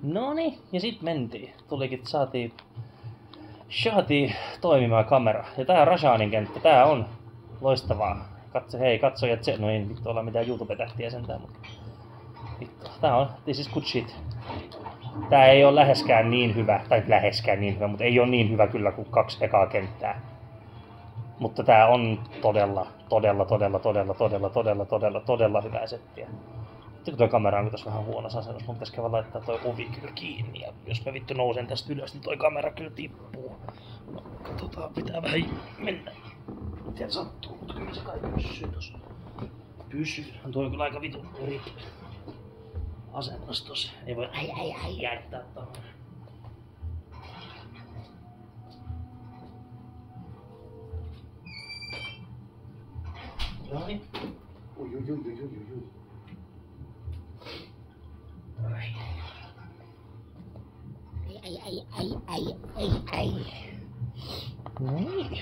Noni, ja sit mentiin. Saatiin toimimaan kamera. Ja tää Rashanin kenttä, tää on loistavaa. Katsojat no ei vittu olla mitään YouTube-tähtiä sentään, mutta vittu, tää on, this is good shit. Tää ei oo läheskään niin hyvä, mutta ei oo niin hyvä kyllä kuin 2 ekaa kenttää. Mutta tää on todella hyvää settiä. Sitten kun toi kamera on tässä vähän huonossa asennossa, mun pitäis käydä laittaa toi ovi kyllä kiinni. Ja jos mä vittu nousen tästä ylös, niin toi kamera kyllä tippuu. No, katsotaan, pitää vähän mennä. Miten sattuu, mutta kyllä se kai pysyy tossa. Toi on kyllä aika vitun eri asennossa tossa. Ei voi jättää tohon. Noniin. Ui. Ai. Noniin.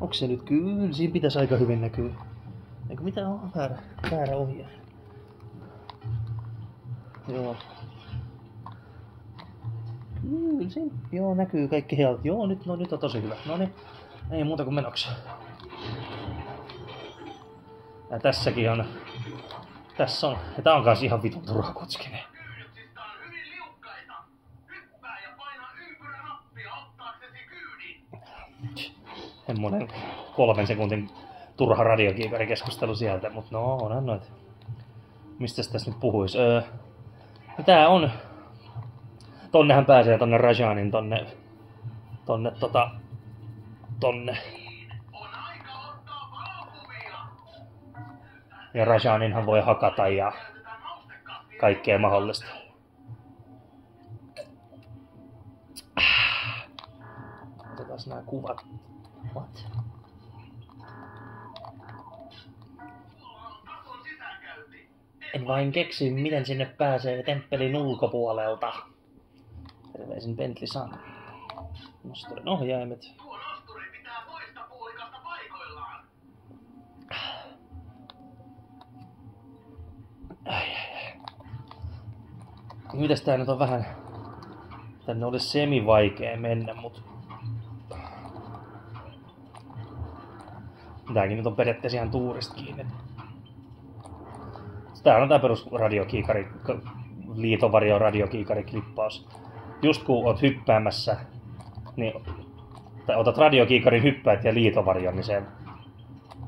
Onks se nyt kyllä? Siinä pitäisi aika hyvin näkyä. Eikö mitä on väärä ohje? Joo. Kyllä siinä. Joo, näkyy kaikki health. Joo, nyt on tosi hyvä. Noniin. Ei muuta kuin menoksi. Ja tässäkin on. Tässä on. Ja tää on kans ihan vitun turhakotkinen. Kyydyksistä on hyvin liukkaita. Hyppää ja paina ympyränappia ottaaksesi kyydin. Semmonen 3 sekuntin turha radiokiikarikeskustelu sieltä, mut no onhan noit. Mistäs tässä nyt puhuis? No tää on. Tonnehän pääsee tonne Rashanin tonne. On aika ottaa valokuvia. Ja Rashaninhan voi hakata ja kaikkea mahdollista. Otetaan nää kuvat. What? En vain keksi, miten sinne pääsee temppelin ulkopuolelta. Terveisin Bentley Sun. Nosturin ohjaimet. Tuo nosturi pitää toista puolikasta paikoillaan. Ai. Mitäs tää nyt on vähän. Tänne olisi semi-vaikea mennä, mut. Tääkin nyt on periaatteessa ihan tuurista kiinni. Tää on tää perus radiokiikari, liitovario radiokiikariklippaus. Just kun oot hyppäämässä, niin tai otat radiokiikarin hyppäät ja liitovarion, niin sen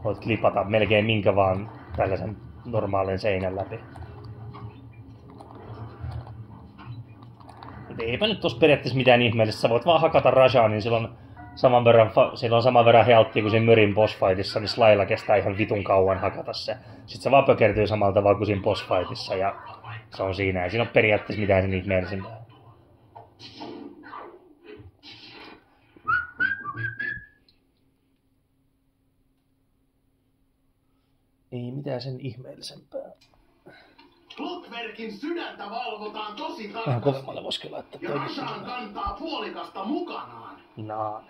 voit klipata melkein minkä vaan tällaisen normaalin seinän läpi. Et eipä nyt tossa periaatteessa mitään ihmeellistä, sä voit vaan hakata Rashanin, niin silloin saman verran healttia kuin siinä Mörin bossfightissa, niin Slylla kestää ihan vitun kauan hakata se. Sitten se vaan pökertyy samalla tavalla kuin siinä bossfightissa ja se on siinä. Ei siinä ole periaatteessa mitään sen ihmeellisempää. Ei mitään sen ihmeellisempää. Clockwerkin sydäntä valvotaan tosi Vähän tarkasti. kovemmalle voisi kyllä laittaa Ja toikin. Rashan kantaa puolikasta mukanaan. Naan.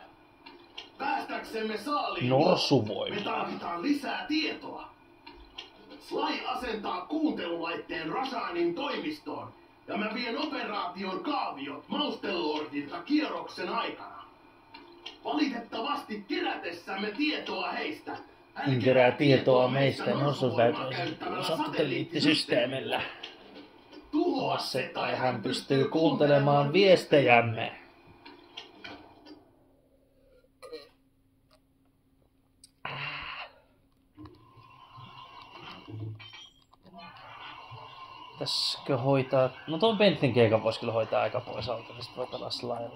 Päästäksemme saaliin, Norsuvoimia. me tarvitaan lisää tietoa. Sly asentaa kuuntelulaitteen Rashanin toimistoon. Ja mä vien operaation kaaviot Maustellordilta kierroksen aikana. Valitettavasti kerätessämme tietoa heistä. Hän kerää tietoa meistä norsuväytöisellä satelliittisysteemillä. Tuhoa Se tai hän pystyy kuuntelemaan viestejämme. Pitäisikö hoitaa. No tuon Bentleyn keikan voisi kyllä hoitaa aika pois alta, niin sit voi pelaa Slylla.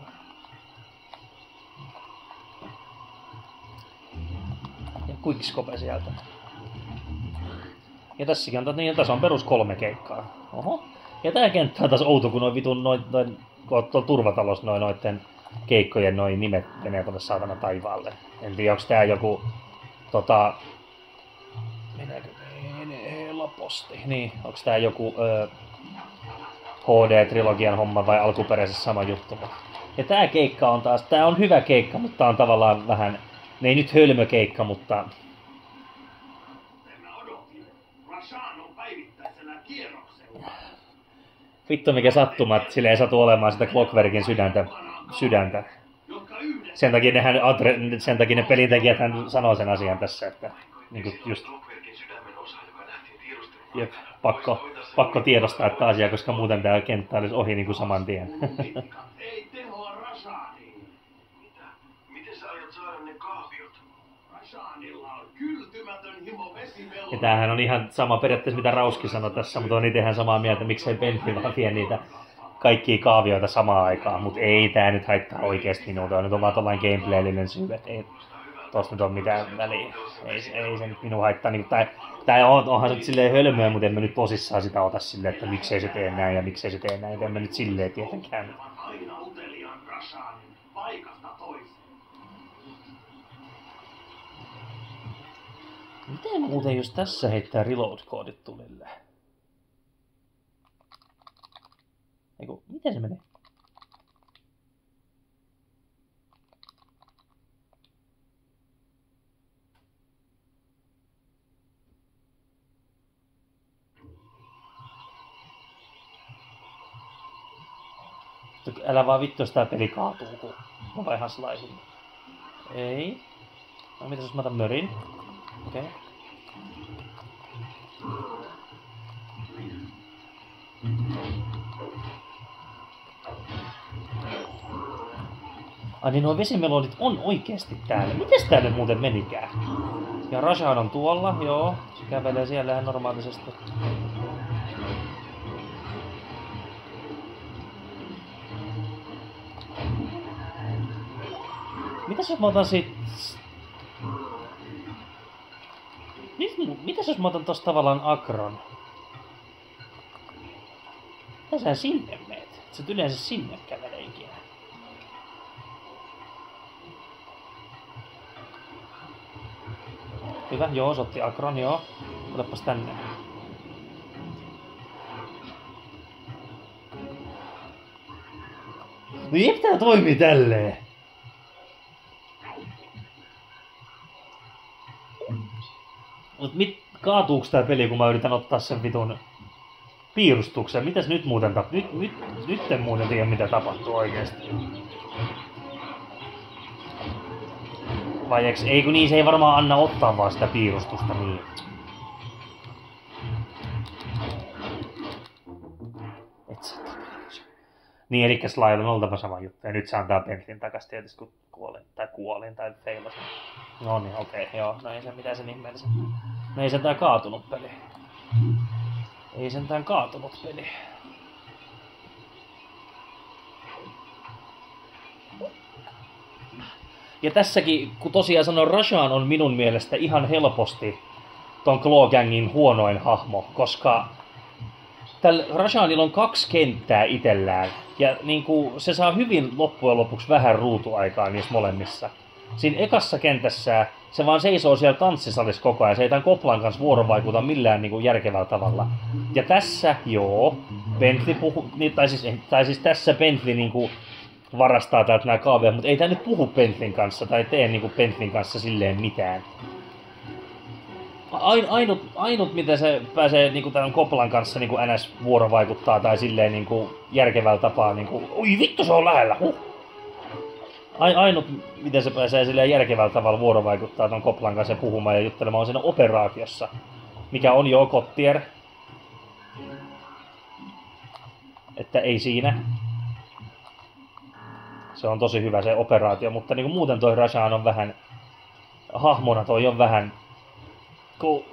Ja Quickscope sieltä. Ja tässäkin on, niin tässä on perus 3 keikkaa. Oho. Ja tää kenttä on taas outo, kun kun oot tuolla turvatalossa noitten keikkojen nimet menee tonne saatana taivaalle. En tiedä, onks tää joku meneekö? Menee helposti. Niin, onks tää joku HD-trilogian homma vai alkuperäisessä sama juttu? Ja tää keikka on taas, tää on hyvä keikka, mutta tää on tavallaan vähän, ei nyt hölmö keikka, mutta Rashan on päivittäisellä kierroksella. Vittu mikä sattuma, että sillä ei satu olemaan sitä Clockwerkin sydäntä. Sen takia ne pelintekijät hän sanoo sen asian tässä, että niinku just jep, pakko tiedostaa että asia, koska muuten tää kenttä olisi ohi niinku saman tien. Ei tehoa Rashaniin. Mitä? Miten sä aiot saada ne kaaviot? Rashanilla on kyltymätön himo vesivelvoite. Ja tämähän on ihan sama periaatteessa mitä Rauski sanoi tässä, mutta on itsehän samaa mieltä, miksei Bentley vaan vie niitä kaikkia kaavioita samaan aikaan, mutta ei tää nyt haittaa oikeesti minulta, nyt on vaan tollain gameplayllinen syy, että ei tosta nyt ole mitään väliä, ei se nyt minun haittaa, niin, tää onhan se nyt silleen hölmöä, mutta en mä nyt tosissaan sitä ota silleen, että miksei se tee näin ja miksei se tee näin, en mä nyt silleen tietenkään. Aina uteliaan Rashanin paikasta toiseen. Miten muuten jos tässä heittää reload-koodit tulille? Eiku, miten se menee? Älä vaan vittu, jos tää peli kaatuu, kun mä vaihan slaisin. Ei. No mitäs jos mä otan mörin? Okei. Okay. Ai niin nuo vesimelodit on oikeesti täällä. Mites tää nyt muuten menikään? Ja Rashan on tuolla, joo. Se kävelee siellä ihan normaalisesti. Mitäs jos mä otan sit... Mitäs jos mä otan tossa tavallaan Akron? Mitä sä sinne meet? Sä et yleensä sinne kävele ikinä. Hyvä, joo, se otti Akron, joo. Tulepas tänne. No jep, tää toimii tälleen. Mut kaatuuks tää peli, kun mä yritän ottaa sen vitun piirustuksen? Mitäs nyt muuten nyt en muuten tiedä mitä tapahtuu oikeesti. Vai ei kun niin, se ei varmaan anna ottaa vaan sitä piirustusta niin. Et sä niin elikkä Slylla on oltava sama juttu. Ja nyt se antaa Bentleyn takas tietysti kun kuolin tai feilasin. No niin, okei, joo. No ei se mitään sen ihmeellisen. No ei sentään kaatunut peli. Ei sentään kaatunut peli. Ja tässäkin, kun tosiaan sanon, Rashan on minun mielestä ihan helposti ton Claw Gangin huonoin hahmo, koska tällä Rashanilla on 2 kenttää itsellään, ja niinku, se saa hyvin loppujen lopuksi vähän ruutuaikaa niissä molemmissa. Siinä ekassa kentässä se vaan seisoo siellä tanssisalissa koko ajan, se ei tämän Koplan kanssa vuorovaikuta millään niinku järkevällä tavalla. Ja tässä, joo, Bentley tai siis tässä Bentley niinku varastaa täältä nää kaaveja, mutta ei tää nyt puhu Bentleyn kanssa tai tee niinku Bentleyn kanssa silleen mitään. Ainut mitä se pääsee niinku tämän Koplan kanssa niinku NS vuorovaikuttaa tai silleen niinku järkevällä tapaa niinku, oi vittu se on lähellä, Ainut miten se pääsee silleen järkevällä tavalla vuorovaikuttaa ton Koplan kanssa puhumaan ja juttelemaan on siinä operaatiossa, mikä on jo Kottier. Että ei siinä. Se on tosi hyvä se operaatio, mutta niinku muuten toi Rashan on vähän hahmona toi on vähän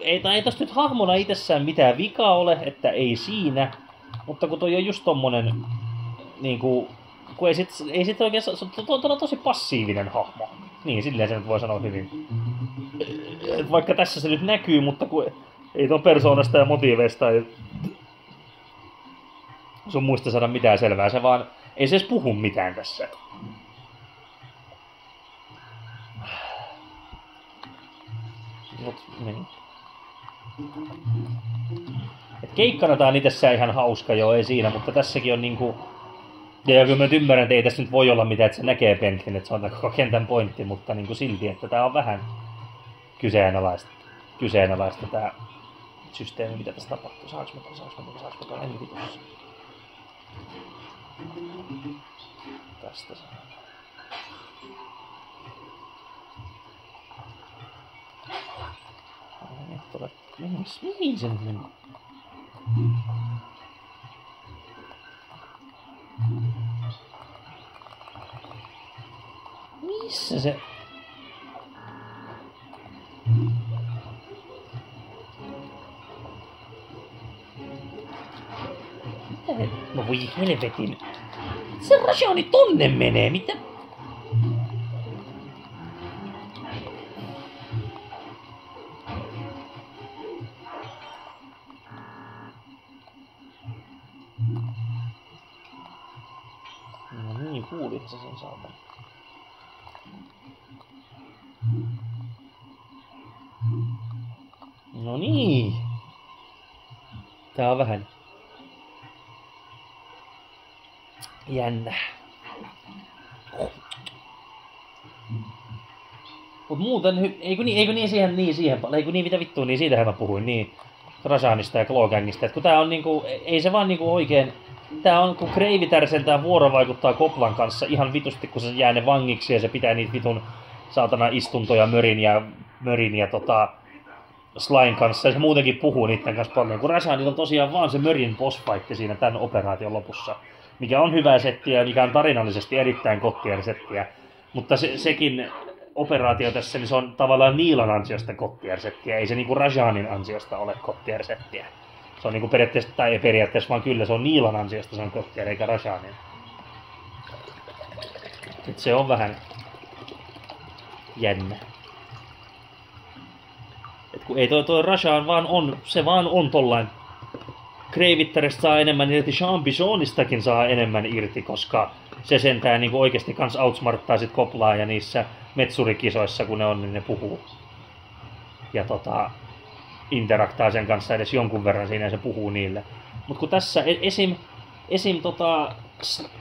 ei tosta nyt hahmona itsessään mitään vikaa ole, että ei siinä, mutta kun toi on just tommonen niinku kun ei sit oikein, se on tosi passiivinen hahmo. Niin, silleen se nyt voi sanoa hyvin. Et vaikka tässä se nyt näkyy, mutta kun ei ton persoonasta ja motiiveista ei sun muista saada mitään selvää, se vaan ei se edes puhu mitään tässä. Mut, niin. Et keikkana tää on itsessään ihan hauska, joo, ei siinä, mutta tässäkin on niinku... Ja kyllä mä ymmärrän, että ei tässä nyt voi olla mitään, että se näkee Bentleyn, että se on koko kentän pointti, mutta niinku silti, että tää on vähän kyseenalaista tää systeemi, mitä tässä tapahtuu. Saaks mä ton, en vitussa. Tästä saa. Mihin se nyt meni? Missä se? No voi helvetin. Se Rashani tonne menee, mitä? No niin, kuulit sä sen saatan. No niin. Tää on vähän jännä. Mut muuten, eikö niin siihen paljon, eikö niin mitä vittua, niin siitähän mä puhuin, niin Rashanista ja Klogangista, että kun tää on niinku, ei se vaan niinku oikein, tää on kun Kreivitär sentään vuorovaikuttaa Koplan kanssa ihan vitusti, kun se jää ne vangiksi ja se pitää niitä vitun saatana istuntoja Mörin ja Slain kanssa, ja se muutenkin puhuu niitten kanssa paljon, kun Rashanilla on tosiaan vaan se Mörin bossfight siinä tämän operaation lopussa, mikä on hyvää settiä ja mikä on tarinallisesti erittäin Cottier-settiä, mutta sekin operaatio tässä, niin se on tavallaan Niilan ansiosta Cottier-settiä, ei se niinku Rashanin ansiosta ole Cottier-settiä. Se on niinku periaatteessa, tai ei periaatteessa, vaan kyllä se on Niilan ansiosta, se on Cottier eikä Rashanin. Et se on vähän jännä. Et kun ei toi Rashan vaan on, se vaan on tollain. Kreivitäristä saa enemmän irti, Champissionistakin saa enemmän irti, koska se sentään niinku oikeesti kans outsmarttaa sit Koplaa ja niissä metsurikisoissa kun ne on, niin ne puhuu. Ja interaktaa sen kanssa edes jonkun verran siinä ja se puhuu niille. Mut kun tässä esim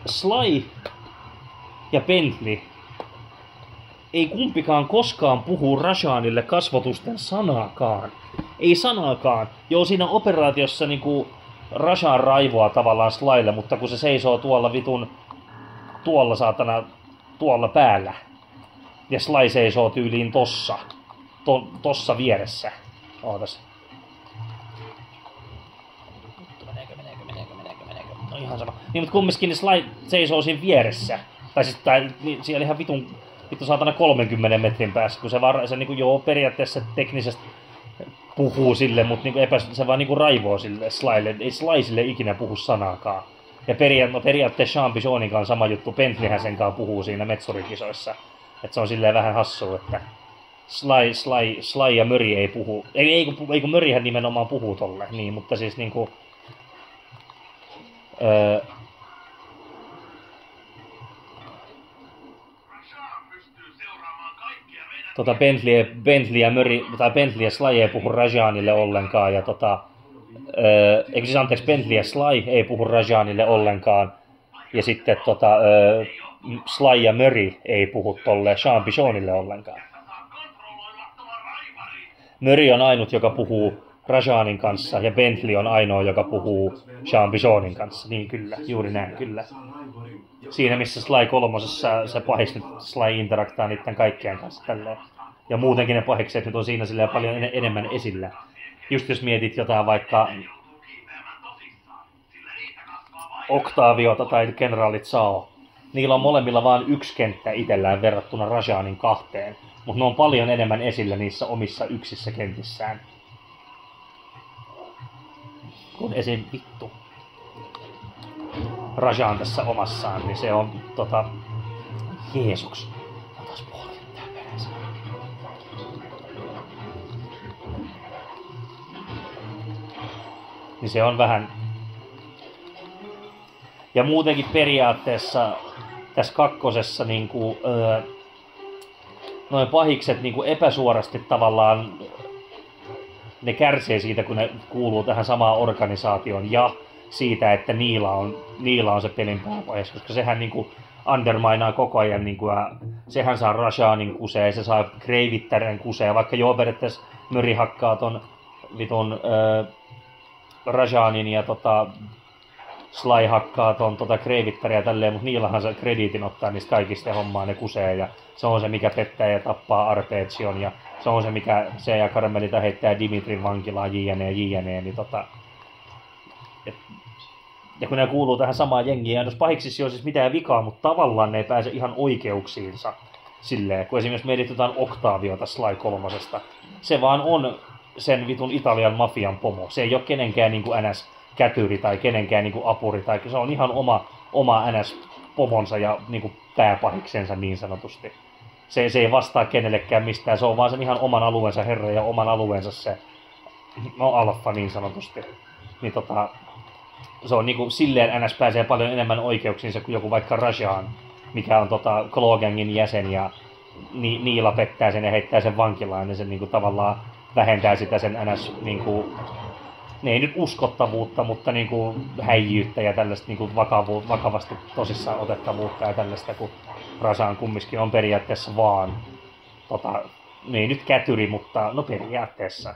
Sly ja Bentley ei kumpikaan koskaan puhu Rashanille kasvotusten sanaakaan. Ei sanaakaan. Joo, siinä operaatiossa niinku Rashan raivoa tavallaan Slylle, mutta kun se seisoo tuolla vitun tuolla päällä. Ja Sly seisoo tyyliin tossa vieressä. Ootas. Meneekö. No ihan sama. Niin, mutta kumminkin niin Sly seisoo siinä vieressä. Tai siis niin, siellä ihan vittu saatana 30 metrin päässä, kun se niinku joo periaatteessa teknisesti puhuu sille, mutta niinku se vaan niinku raivoo sille Slylle. Ei Sly sille ikinä puhu sanaakaan. Ja periaatteessa Champissionin kanssa sama juttu, Bentleyhän sen kanssa puhuu siinä metsurikisoissa. Että se on silleen vähän hassua, että Sly ja Möri ei puhu. Ei kun Mörihän nimenomaan puhuu tolle, niin, mutta siis niinku Bentley ja Möri, tai Bentley ja Sly ei puhu Rashanille ollenkaan, ja eikö siis anteeksi, Bentley ja Sly ei puhu Rashanille ollenkaan, ja sitten Sly ja Möri ei puhu tolle Champissionille ollenkaan. Möri on ainut, joka puhuu Rashanin kanssa, ja Bentley on ainoa, joka puhuu Champissionin kanssa. Niin kyllä, juuri näin, kyllä. Siinä missä Sly kolmosessa se pahis Sly interaktaa niiden kaikkien kanssa tälleen. Ja muutenkin ne pahikset nyt on siinä silleen paljon enemmän esillä. Just jos mietit jotain vaikka Octaviota tai Generaali Zhao. Niillä on molemmilla vain yksi kenttä itsellään verrattuna Rashanin 2. Mutta ne on paljon enemmän esillä niissä omissa yksissä kentissään. Kun esim. Vittu Rashan tässä omassaan, niin se on Jeesuks. Otas puoli kenttää perässä. Niin se on vähän. Ja muutenkin periaatteessa tässä kakkosessa niinku noin pahikset niinku epäsuorasti tavallaan ne kärsii siitä, kun ne kuuluu tähän samaan organisaatioon ja siitä, että Niila on se pelin pääpahis, koska sehän niinku underminaa koko ajan niinku, ja sehän saa Rashanin kuseen, se saa Kreivittären kuseen, vaikka joo periaatteessa Möri hakkaa ton vitun Rajanin ja Sly hakkaa ton Kreivittäriä tälleen, mutta niillähän se krediitin ottaa niistä kaikista ja hommaa ne kusee. Ja se on se, mikä pettää ja tappaa Arpeggion. Ja se on se, mikä se ja Carmelita heittää Dimitrin vankilaan jne. Niin ja kun ne kuuluu tähän samaan jengiin, ja jos pahiksissa ei ole siis mitään vikaa, mutta tavallaan ne ei pääse ihan oikeuksiinsa. Silleen, kun esimerkiksi mietit jotain Octaviota Sly 3:sta. Se vaan on sen vitun Italian mafian pomo. Se ei ole kenenkään niinku NS-kätyri tai kenenkään niinku apuri. Tai se on ihan oma NS-pomonsa ja niinku pääpahiksensa niin sanotusti. Se ei vastaa kenellekään mistään. Se on vaan sen ihan oman alueensa herra ja oman alueensa se alfa niin sanotusti. Niin se on niinku silleen NS pääsee paljon enemmän oikeuksiinsa kuin joku vaikka Rajan, mikä on Claw-gangin jäsen ja Niila pettää sen ja heittää sen vankilaan ja se niinku tavallaan vähentää sitä sen NS niinku, ei nyt uskottavuutta, mutta niinku häijyyttä ja tällaista niinku vakavasti tosissaan otettavuutta ja tällaista, kun Rajan kumminkin on periaatteessa vaan ei nyt kätyri, mutta no periaatteessa.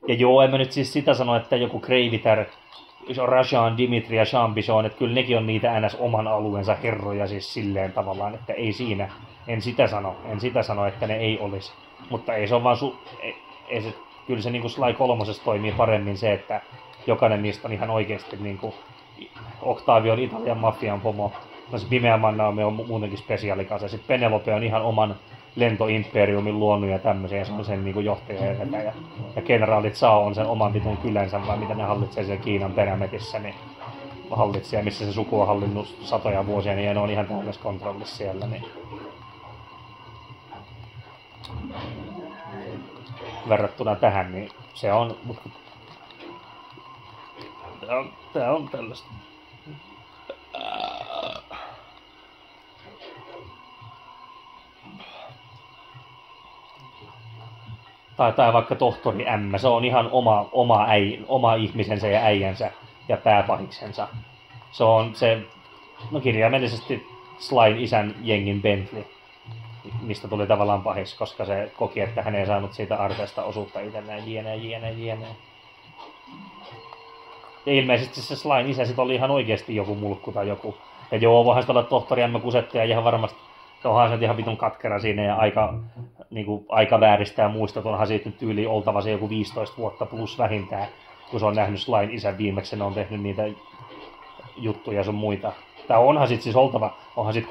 Ja joo, en mä nyt siis sitä sano, että joku Kreivitär, Rajan, Dimitri ja Chambichon, että kyllä nekin on niitä NS oman alueensa herroja siis silleen tavallaan, että ei siinä, en sitä sano, että ne ei olisi. Mutta ei se on vaan kyllä se niinku Sly 3:ssa toimii paremmin se, että jokainen niistä on ihan oikeasti niinku Octavio on Italian mafian pomo, no se Pimeä Mannaame on muutenkin spesiaalikasa, sitten Penelope on ihan oman lentoimperiumin luonut ja tämmöisiä, ja se on sen niinku johtaja ja vetäjä. Ja generaalit Sao on sen oman vitun kylänsä, vaan mitä ne hallitsee siellä Kiinan perämetissä, niin hallitsee, missä se suku on hallinnut satoja vuosia, niin ne on ihan täydessä kontrollissa siellä. Niin. Verrattuna tähän, niin se on, tää on tällaista. Tai vaikka tohtori M, se on ihan oma ihmisensä ja äijänsä ja pääpahiksensa. Se on se, no kirjaimellisesti Slyn isän jengin Bentley, mistä tuli tavallaan pahis, koska se koki, että hän ei saanut siitä arteesta osuutta itselleen, jne. Ja ilmeisesti se Slyn isä sit oli ihan oikeesti joku mulkku tai joku. Ja joo, voihan sitä olla tohtori M kusettuja ihan varmasti. Onhan se ihan vitun katkera siinä ja aika vääristää muistot. Onhan siitä nyt tyyli oltava se joku 15 vuotta plus vähintään, kun se on nähnyt Slyn isän viimeksi, ne on tehnyt niitä juttuja sun muita. Tai onhan sit siis oltava, yli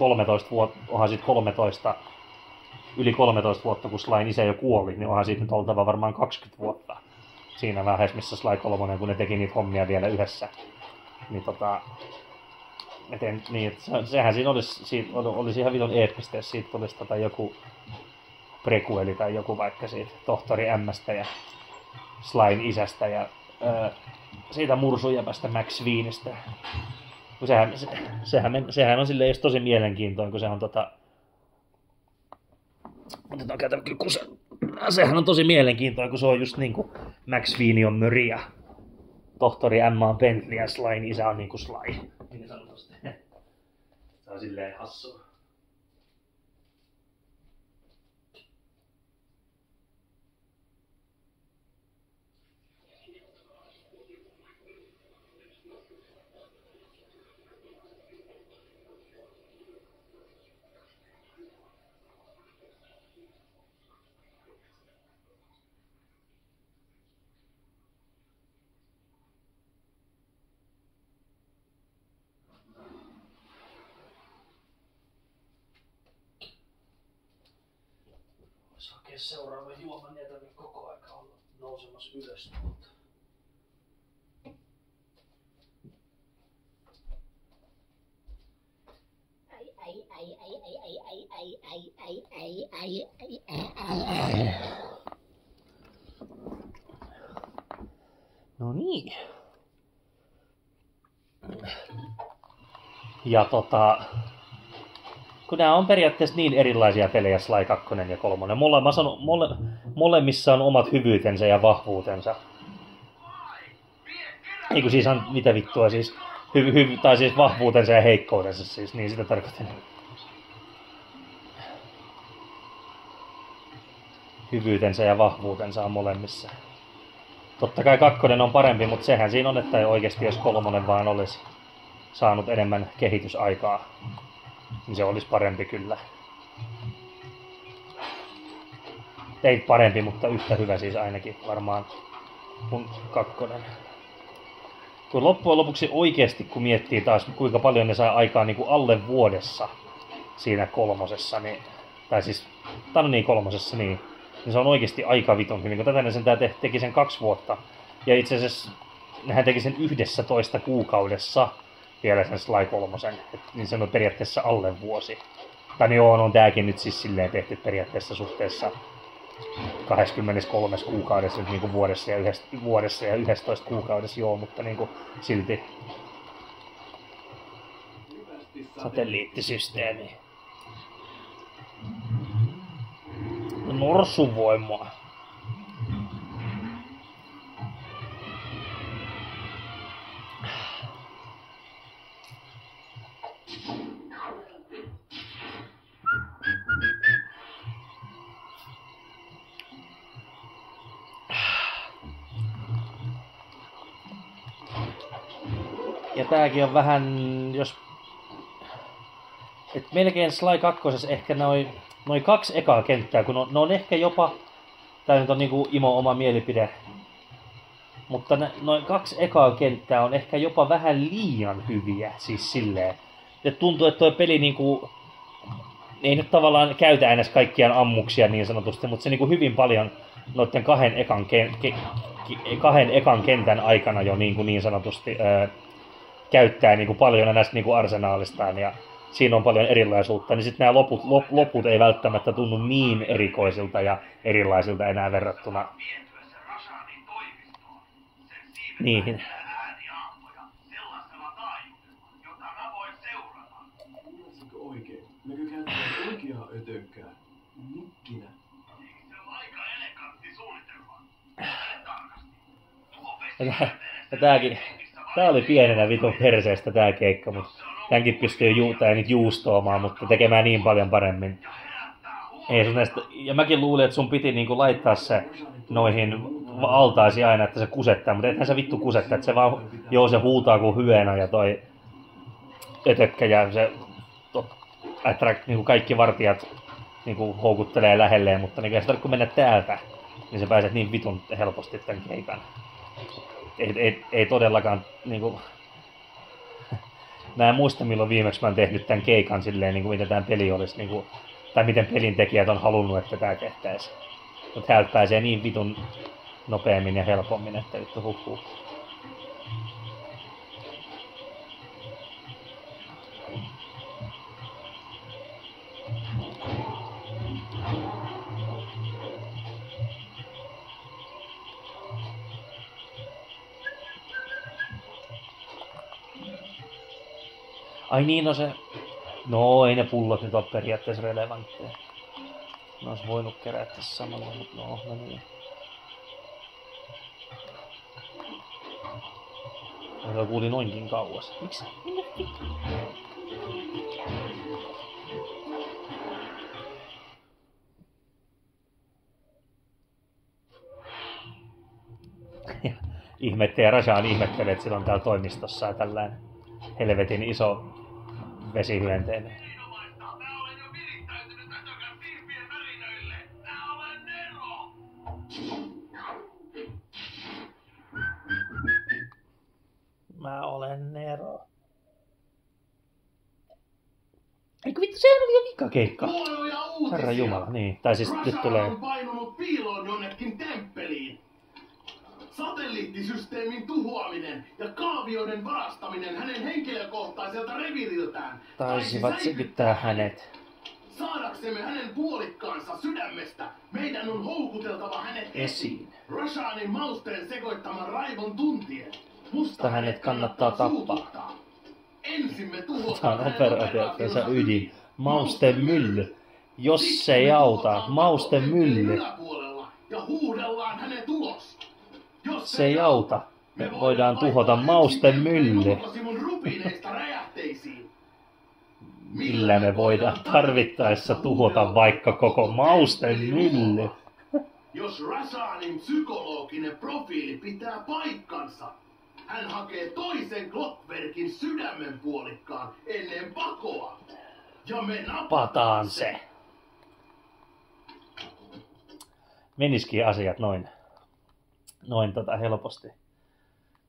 13 vuotta, kun Slyn isä jo kuoli, niin onhan siitä nyt oltava varmaan 20 vuotta. Siinä vaiheessa, missä Sly 3, kun ne teki niitä hommia vielä yhdessä. Niin sehän siinä olisi ihan vitun eeppistä, jos siitä tulisi joku prequeli tai joku vaikka siitä tohtori M:stä ja Slyn isästä ja siitä mursujäpästä Max Sweenistä. Sehän on silleen just tosi mielenkiintoinen, kun se on otetaan käytä kyllä kusa. Sehän on tosi mielenkiintoinen, kun se on just niinku Max Sweeney on Murray ja tohtori M on Bentley ja Slyn isä on niinku Sly. Niin sanotusti. Se on silleen hassua. Seuraava juoman ja tänne koko aika olla nousemassa ylös tuolta. No niin. Ja kun nämä on periaatteessa niin erilaisia pelejä, Sly 2 ja 3. Molemmissa on omat hyvyytensä ja vahvuutensa. Eiku siis on mitä vittua siis, tai siis vahvuutensa ja heikkoutensa siis, niin sitä tarkoitan. hyvyytensä ja vahvuutensa on molemmissa. Totta kai 2 on parempi, mutta sehän siinä on, että oikeasti jos 3 vaan olisi saanut enemmän kehitysaikaa, niin se olisi parempi kyllä. Ei parempi, mutta yhtä hyvä siis ainakin varmaan kuin 2. Kun loppujen lopuksi oikeasti, kun miettii taas kuinka paljon ne saa aikaa niin kuin alle vuodessa siinä 3, niin, tai siis, tai no niin 3, niin se on oikeasti aika vitun hyvin. Kun tätä ne sentään teki sen 2 vuotta, ja itse asiassa nehän teki sen 11 kuukaudessa vielä sen Sly 3, niin se on periaatteessa alle vuosi. Tai joo, on tääkin nyt siis silleen tehty periaatteessa suhteessa 23 kuukaudessa nyt niinku vuodessa ja 11 kuukaudessa, joo, mutta niinku silti satelliittisysteemi. Norsuvoimaa. Ja tääkin on vähän, jos... Et melkein Sly 2 ehkä noin 2 ekaa kenttää, kun ne on ehkä jopa... Tää nyt on niinku Imo oma mielipide. Mutta noin 2 ekaa kenttää on ehkä jopa vähän liian hyviä, siis silleen. Et tuntuu, että toi peli niinku... Ei nyt tavallaan käytä edes kaikkiaan ammuksia niin sanotusti, mutta se niinku hyvin paljon noitten 2 ekan kentän aikana jo niin sanotusti... käyttää niinku paljon näistä niinku arsenaalistaan ja siinä on paljon erilaisuutta, niin sitten nämä loput ei välttämättä tunnu niin erikoisilta ja erilaisilta enää verrattuna niihin. Kuulostatko oikein? Mekö käytetään oikeaa ötökkää? Nikkinä. Se on aika elegantti suunnitelma. Tarkasti. Ja tää oli pienenä vitun perseestä tää keikka, mutta tämänkin pystyy nyt juustoomaan, mutta tekemään niin paljon paremmin. Ei sun näistä, ja mäkin luulin, että sun piti niinku laittaa se noihin altaisiin aina, että se kusettaa, mutta ethän se vittu kusettaa, että se vaan, se huutaa kuin hyena ja toi ötökkä ja se niinku kaikki vartijat niinku houkuttelee lähelleen, mutta niin kun mennä täältä, niin sä pääset niin vitun helposti tän keikan. Ei todellakaan niinku... Mä en muista milloin viimeksi mä oon tehnyt tän keikan silleen niinku miten tän peli olisi niinku... Tai miten pelin tekijät on halunnut, että tää tehtäis. Mut täältä pääsee niin vitun nopeammin ja helpommin, että vittu hukkuu. Ai niin, no se... No ei ne pullot nyt ole periaatteessa relevantteja. Ne ois voinut kerätä samalla, mutta no niin. Se kuuli noinkin kauas. Miksi? Minne vittu? Ja Rashaan ihmettelee, että sillä on täällä toimistossa ja tällainen helvetin iso vesihyönteinen. Mä olen jo virittäytynyt ötökän siipien värinöille. Mä olen Nero! Mä olen Nero. Eikö vittu, sehän oli jo vika keikka. Huonoja uutisia! Herra Jumala, niin. Tai siis nyt tulee... on painunut piiloon jonnekin temppeliin. Satelliittisysteemin tuhoaminen ja kaavioiden varastaminen hänen henkilökohtaiselta reviiriltään Taisivat sytyttää hänet. Saadaksemme hänen puolikkaansa sydämestä, meidän on houkuteltava hänet Esiin. Rashanin mausteen sekoittaman raivon tuntien. Musta hänet kannattaa tappaa. suututtaa. Ensin me Tämä tuhotaan on hänen operaatiossa ydin. Mausten mylly. Jos se ei auta, mausten mylly. Yläpuolella ja huudellaan hänet ulos. Jos Se ei auta. Me voidaan tuhota mausten mylly. Millä me voidaan tarvittaessa tuhota vaikka koko mausten mylly. Jos Rashanin psykologinen profiili pitää paikkansa, hän hakee toisen Clockwerkin sydämen puolikkaan ennen pakoa. Ja me Napataan se. Menisikin asiat noin helposti.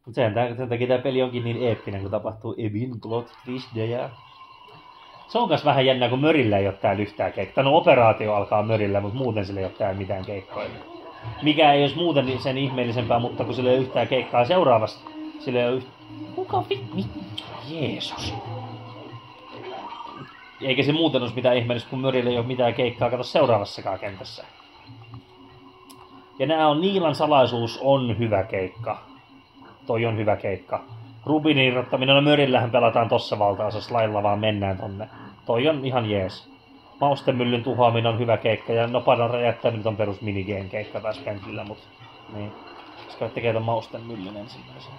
Mut sen takia tää peli onkin niin eeppinen, kun tapahtuu Ebin plot twistejä. Se on kas vähän jännää, kun Mörillä ei oo täällä yhtään keikkaa. No operaatio alkaa Mörillä, mutta muuten sillä ei oo täällä mitään keikkoja. Mikä ei ois muuten sen ihmeellisempää, mutta kun sillä ei oo yhtään keikkaa seuraavassa. Sillä ei oo Kuka Jeesus. Eikä se muuten ois mitään ihmeellistä, kun Mörillä ei oo mitään keikkaa kato seuraavassakaan kentässä. Ja nää on Niilan salaisuus on hyvä keikka. Toi on hyvä keikka. Rubinin irrottaminen, no Mörillähän pelataan tossa valtaosassa, lailla vaan mennään tonne. Toi on ihan jees. Maustemyllyn tuhoaminen on hyvä keikka ja nopadan räjättäminen on perus minigame keikka taas Pentlillä, mut niin. Koska tekee ton Maustemyllyn ensimmäisen.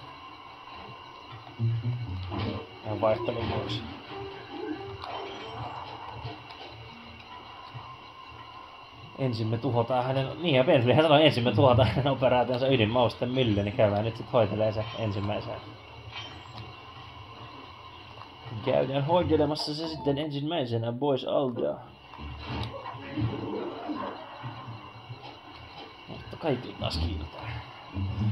Ihan vaihtelun vuoksi. Ensin me tuhotaan hänen, niin ja Bentleyhän sanoi, ensin me tuhotaan hänen operaationsa ydinmaustemylly, niin käydään nyt sit hoitelee se ensimmäisen. Käydään hoitelemassa se sitten ensimmäisenä, boys Alda. Mutta kaikki taas kiiltää.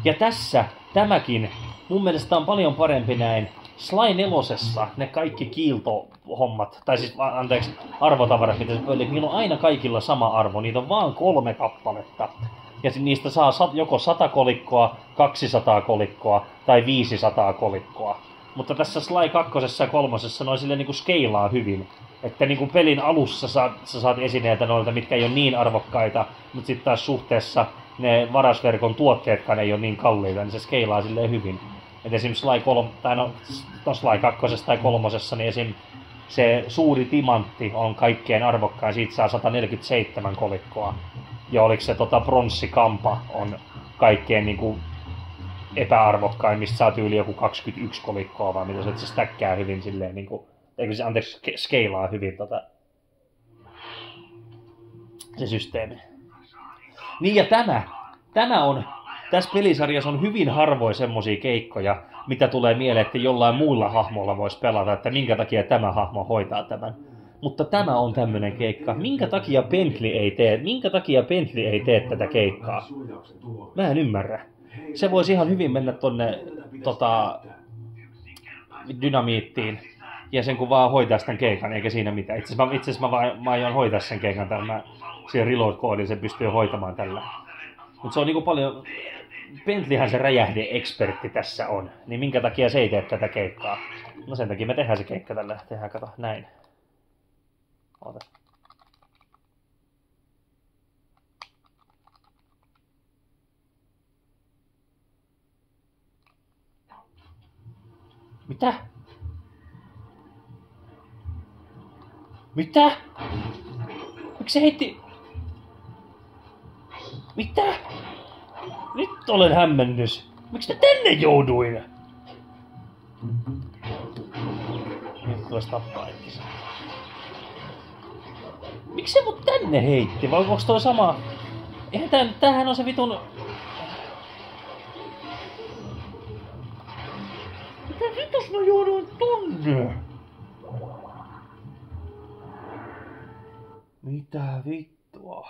Ja tässä, tämäkin, mun mielestä on paljon parempi näin. Sly 4:ssa ne kaikki kiiltohommat, tai siis anteeksi, arvotavarat, mitä se pöydällä, niillä on aina kaikilla sama arvo, niitä on vaan 3 kappaletta. Ja niistä saa joko 100 kolikkoa, 200 kolikkoa tai 500 kolikkoa. Mutta tässä Sly 2 ja 3 noin silleen niinku skeilaa hyvin. Että niinku pelin alussa sä saat esineitä noilta, mitkä ei ole niin arvokkaita, mutta sitten taas suhteessa ne varasverkon tuotteetkaan ei ole niin kalliita, niin se skeilaa silleen hyvin. Et esim. Sly 2 tai 3, niin esim. Se suuri timantti on kaikkein arvokkain, siitä saa 147 kolikkoa. Ja oliko se pronssikampa on kaikkein niinku epäarvokkain, mistä saa yli joku 21 kolikkoa, vaan mitä se stäkkää hyvin silleen niinku, eikö se, anteeksi, skeilaa hyvin se systeemi. Niin ja tämä on, tässä pelisarjassa on hyvin harvoin semmosia keikkoja, mitä tulee mieleen, että jollain muilla hahmolla voisi pelata, että minkä takia tämä hahmo hoitaa tämän. Mutta tämä on tämmönen keikka. Minkä takia Bentley ei tee tätä keikkaa? Mä en ymmärrä. Se voisi ihan hyvin mennä tonne dynamiittiin ja sen kun vaan hoitaa tämän keikan, eikä siinä mitään. Itse asiassa mä aion hoitaa sen keikan tällä. Siihen reload-koodin se pystyy hoitamaan tällä. Mutta se on niinku paljon... Bentleyhän se räjähde-ekspertti tässä on. Niin minkä takia se ei tee tätä keikkaa? No sen takia me tehdään se keikka tällä. Tehdään kato näin. Oota. Mitä? Mitä? Miksi se heitti? Mitä? Nyt olen hämmennys. Miksi mä tänne jouduin? Nyt tulisi tappaa itsensä. Miksi se mut tänne heitti? Vai onks toi sama? Eihän tämähän on se vitun... Mitä vitus mä jouduin tonne? Mitä vittua?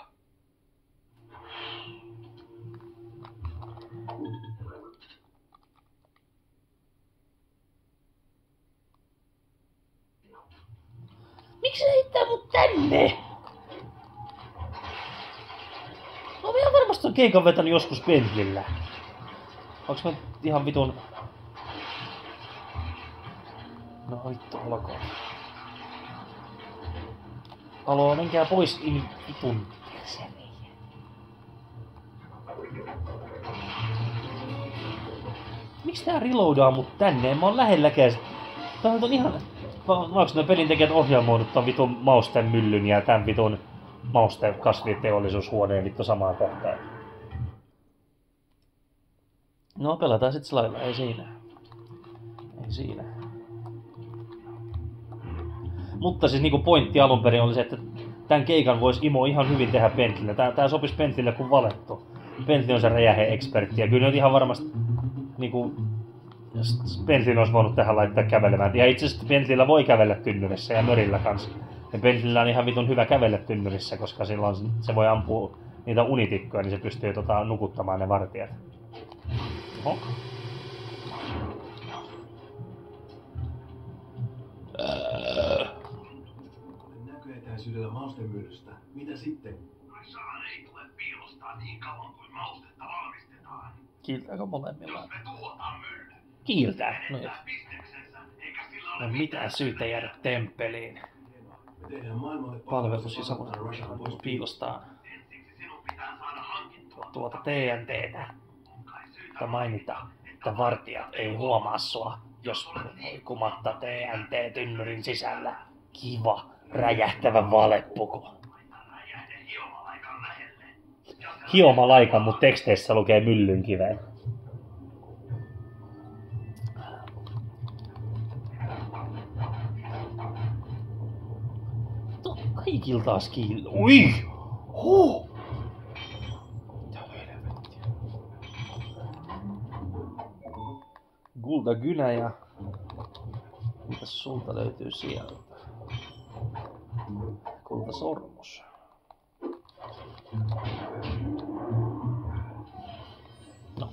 Miksi se heittää mut tänne? Mä oon ihan varmasti ton keikan vetänyt joskus Bentleyllä. Onks mä ihan vitun... No vittu, olkoon. Haloo, menkää pois vitun. Miksi tää reloadaa mut tänne? Mä oon lähelläkään. Tää on ihan... Onks ne pelintekijät ohjaamoinut ton vitun mausten myllyn ja tän vitun mausten kasviteollisuushuoneen vittu samaan kohtaan? No pelataan sit Slylla, ei siinä. Ei siinä. Mutta siis niinku pointti alunperin oli se, että tän keikan vois Imo ihan hyvin tehdä Bentleyllä. Tää sopis Bentleylle kuin valettu. Bentley on se räjähe-ekspertti ja kyllä nyt ihan varmasti niinku Bentley olisi voinut tähän laittaa kävelemään. Ja itse asiassa Bentleyllä voi kävellä tynnyrissä ja mörillä kanssa. Ja Bentleyllä on ihan vitun hyvä kävellä tynnyrissä, koska silloin se voi ampua niitä unitikkoja, niin se pystyy nukuttamaan ne vartijat. Oho. Näköetäisyydellä maustemyllystä. Mitä sitten? Rahaan ei tule piilostaa niin kauan kuin maustetta valmistetaan. Kiiltääkö molemmilla? Jos me tuhotaan mylly, Kiiltää. No, menettää bisneksensä, eikä sillä ole no mitään syytä jäädä temppeliin. Me tehdään maailmalle Palvelus ja samoin piilostaa ensiksi sinun pitää saada hankittua tuota TNTtä. Mutta mainita, että vartijat ei huomaa sua, jos voi kumatta TNT-tynnyrin sisällä. Kiva, räjähtävä valepuku. räjähde hiomalaikan lähelle. Hiomalaikan, mut teksteissä lukee myllynkiven. Kaikilla taas kiil... Ui! Huh! Kultakynä ja... Mitäs sulta löytyy sieltä? Kultasormus. No.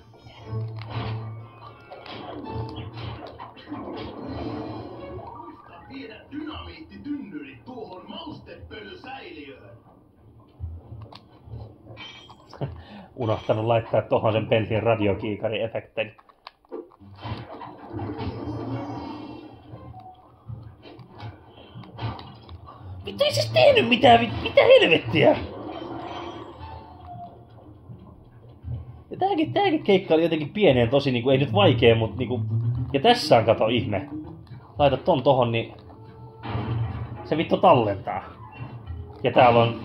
Muista viedä dynamiittitynnyri tuohon maustepölysäiliöön. Unohtanut laittaa tohon sen Bentleyn radiokiikari-efektin. Vittu ei siis tehnyt mitään, mitä helvettiä! Ja tääkin keikka oli jotenkin pieneen tosi, niinku, ei nyt vaikee, mut niinku... Ja tässä on kato ihme. Laitat ton tohon, niin... Se vittu tallentaa. Ja täällä on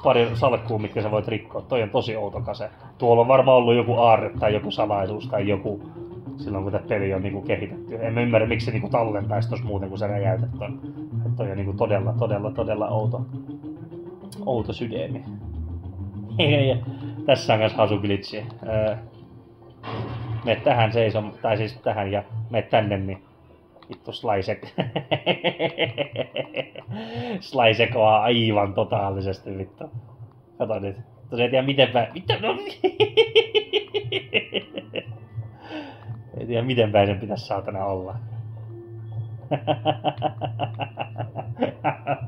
pari salkkua, mitkä sä voit rikkoa. Toi on tosi outo kase. Tuolla on varmaan ollut joku aarre tai joku salaisuus tai joku... Silloin kun tätä peli on niinku kehitetty. En mä ymmärrä miksi se niinku tallentaisi tos muuten kun sä räjäytät ton. Et toi on niinku todella outo sydämi. Ja tässä on kans hasuglitchi. Mene tähän seison, tai siis tähän ja mene tänne niin vittu slaisekoaa aivan totaalisesti vittu. Kato nyt. Se ei tiedä miten päin. Vittu no. Ei tiedä miten päin sen pitäisi saatana olla.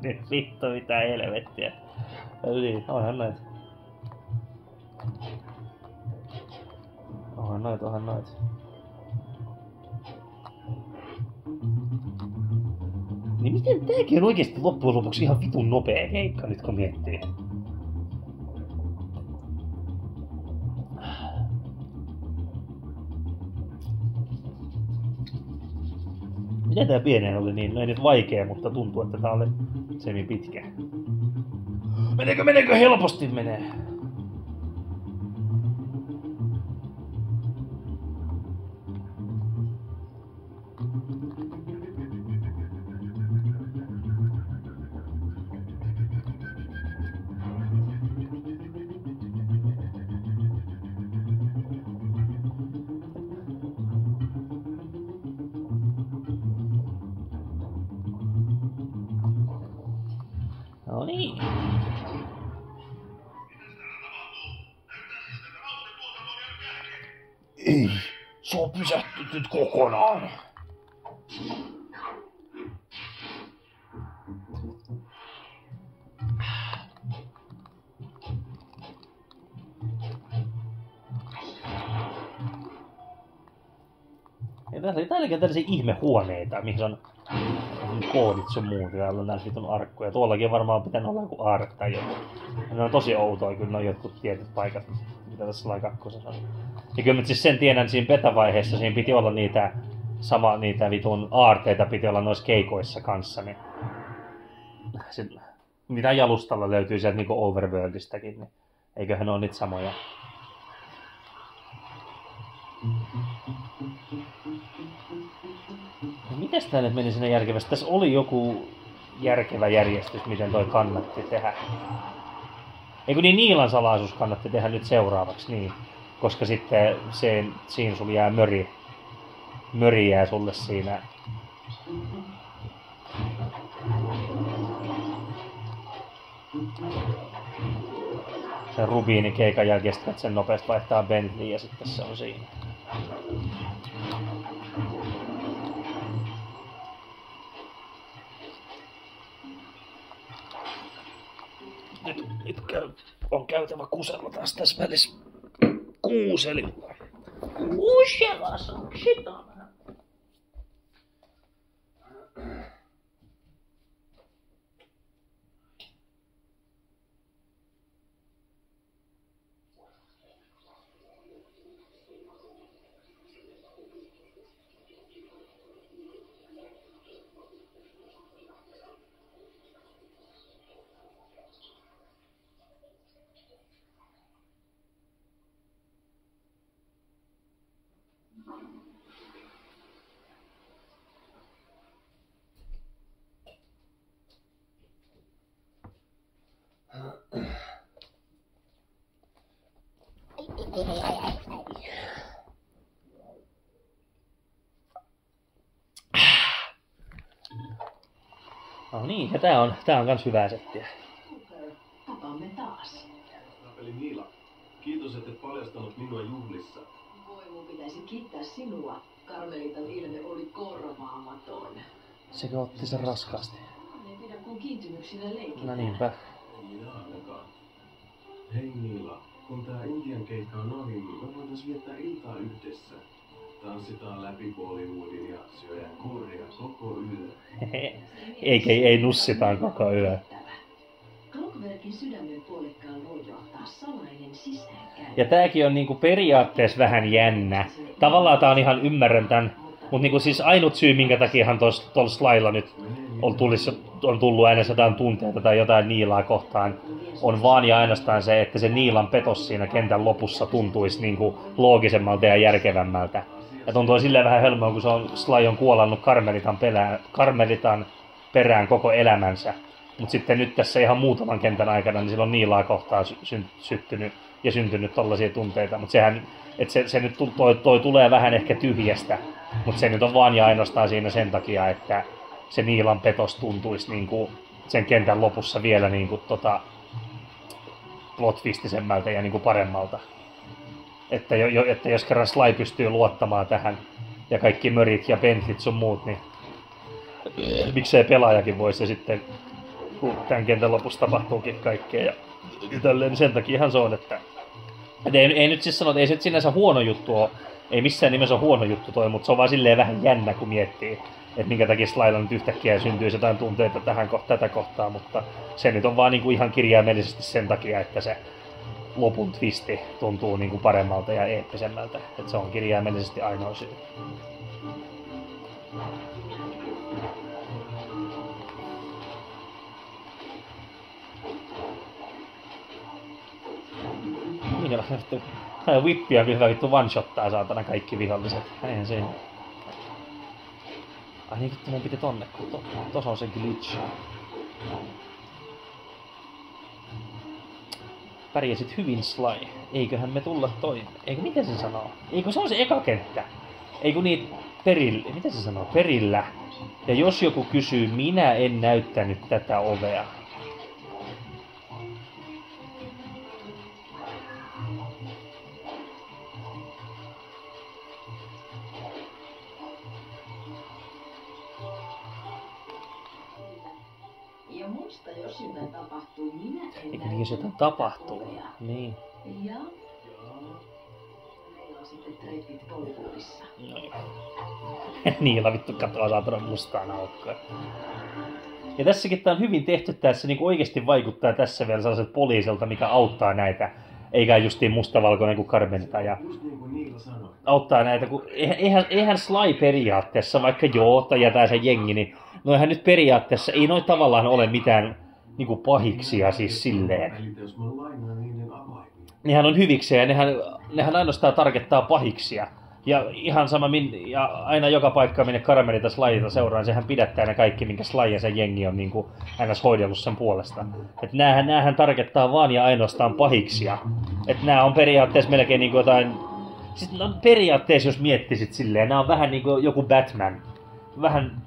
Nyt vittu mitä helvettiä. Niin, onhan noit. Onhan noit. Niin miten tääkin on oikeesti loppujen lopuksi ihan vitun nopea keikka nyt kun miettii? Miten tää pieneen oli niin? No ei nyt vaikee, mutta tuntuu, että tää oli semi pitkä. Meneekö helposti menee? No niin. Ei, se on pysähtynyt kokonaan. Ja täälläkin on tällaisia ihmehuoneita, missä on koodit sun muut. Täällä on näitä vitun arkkuja. Tuollakin varmaan pitänyt olla joku aarre tai joku. Ja ne on tosi outoja kyllä, ne on jotkut tietyt paikat, mitä tässä Sly 2 on. Ja kyllä mä siis sen tiedän siinä beta-vaiheessa, siinä piti olla niitä vitun aarteita piti olla noissa keikoissa kanssa. Niin mitä jalustalla löytyy sieltä niinku Overworldistäkin, niin eiköhän ne ole niitä samoja. No mitäs tää nyt meni sinne järkevästi? Tässä oli joku järkevä järjestys, miten toi kannatti tehdä. Eikö niin Niilan salaisuus kannatti tehdä nyt seuraavaksi, niin. Koska sitten siinä sulla jää möri jää sulle siinä. Sen rubiinikeikan jälkeen sen nopeasti vaihtaa Bentley ja sitten se on siinä. Nyt on käytävä kusella taas tässä välissä. Kuuselilla. Kuusela saksitana. No niin, ja tää on kans hyvää settiä. Tapaamme taas. Eli Niila, kiitos, että et paljastanut minua juhlissa. Voi, mun pitäisi kiittää sinua. Karmelitan ilme oli korvaamaton. Sekö otti sen raskaasti? Ei pidä kun kiintymyksillä leikitään. No niinpä. Ei minä ainakaan. Hei Niila, kun tää Intian keikka on ohi, me voitais viettää iltaa yhdessä. Tanssitaan läpi Bollywoodin ja syödään kurria koko yö. ei nussitaan koko yö. Clockwerkin sydämen puolikkaan lojahtaa salainen sisäänkäynti. Ja tääkin on niinku periaatteessa vähän jännä. Tavallaan tää on ihan ymmärrän tän. Mut niinku siis ainut syy minkä takiahan tuolla slailla nyt on tullut aina jotain tunteita tai jotain Niilaa kohtaan, on vaan ja ainoastaan se, että se Niilan petos siinä kentän lopussa tuntuisi niinku loogisemmalta ja järkevämmältä. Ja tuntuu silleen vähän hölmöä, kun Sly on kuolannut Karmelitan perään koko elämänsä. Mutta sitten nyt tässä ihan muutaman kentän aikana, niin silloin Niilaa kohtaan syttynyt ja syntynyt tollaisia tunteita. Mutta sehän, että se nyt toi tulee vähän ehkä tyhjästä. Mutta se nyt on vaan ja ainoastaan siinä sen takia, että se Niilan petos tuntuisi niinku sen kentän lopussa vielä niinku plot-twistisemmältä ja niinku paremmalta. Että jos kerran Sly pystyy luottamaan tähän ja kaikki mörit ja Bentleyt sun muut, niin miksei pelaajakin voisi ja sitten kun tämän kentän lopussa tapahtuukin kaikkea ja tälleen, niin sen takiahan se on, että ei nyt siis sanota, ei se sinänsä huono juttu ole, ei missään nimessä ole huono juttu toi, mutta se on vaan silleen vähän jännä, kun miettii, että minkä takia Slylla nyt yhtäkkiä syntyy jotain tunteita tätä kohtaa, mutta se nyt on vaan niinku ihan kirjaimellisesti sen takia, että se lopun twisti tuntuu niinku paremmalta ja eeppisemmältä, että se on kirjaimellisesti ainoa syy. Minkälainen vittu? Whippia kyllä vittu one-shottaa saatana kaikki viholliset. Eihän se. Ai niin vittu mun piti tonne, kun tossa on se glitch. Pärjäsit hyvin Sly. Eiköhän me tulla toimeen. Eikö miten se sanoo? Eikö se on se eka kenttä? Eikö niin perillä? Miten se sanoo? Perillä. Ja jos joku kysyy, minä en näyttänyt tätä ovea. Ja muista, jos jotain tapahtuu, minä en Eikö niin, jos jotain tapahtuu? Niin. Ja? Meillä on sitten treffit Bollywoodissa. Niillä vittu katoaa saatana mustaan aukkoon. Ja tässäkin tää on hyvin tehty, tässä niinku oikeesti vaikuttaa tässä vielä sellaiset poliisilta, mikä auttaa näitä. Eikä justiin mustavalkoinen kuin Carmenita ja Just niin kuin Niila sanoi. auttaa näitä, kun eihän Sly periaatteessa, vaikka joo, tai jätää sen jengi, niin noihän nyt periaatteessa, ei noi tavallaan ole mitään niinku pahiksia siis silleen. Välitä, jos mä lainaan niiden avaimia. Nehän on hyviksiä ja nehän ainoastaan targettaa pahiksia. Ja ihan sama, ja aina joka paikka, minne Karamellita Slyta seuraan, sehän pidättää ne kaikki, minkä Sly ja sen jengi on niinku ns. Hoidellut sen puolesta. Et näähän targettaa vaan ja ainoastaan pahiksia. Et nää on periaatteessa melkein niinku jotain... Siis no, periaatteessa jos miettisit silleen, nää on vähän niinku joku Batman. Vähän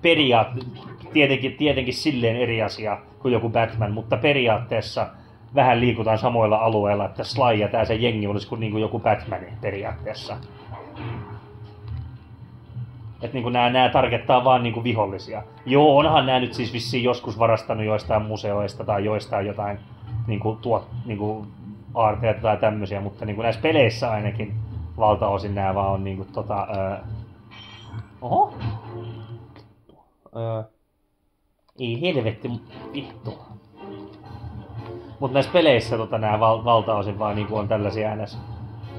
tietenkin silleen eri asia kuin joku Batman, mutta periaatteessa vähän liikutaan samoilla alueilla, että Sly ja tää sen jengi olisi kuin niinku joku Batman periaatteessa. Että niinku nää targettaa vaan niinku vihollisia. Joo, onhan nää nyt siis vissiin joskus varastanut joistain museoista tai joistain jotain niinku aarteja tai tämmösiä, mutta niinku näissä peleissä ainakin valtaosin nää vaan on niinku Oho! Ei helvetti, vittu. Mut näissä peleissä nää valtaosin vaan niinku on tällaisia ns.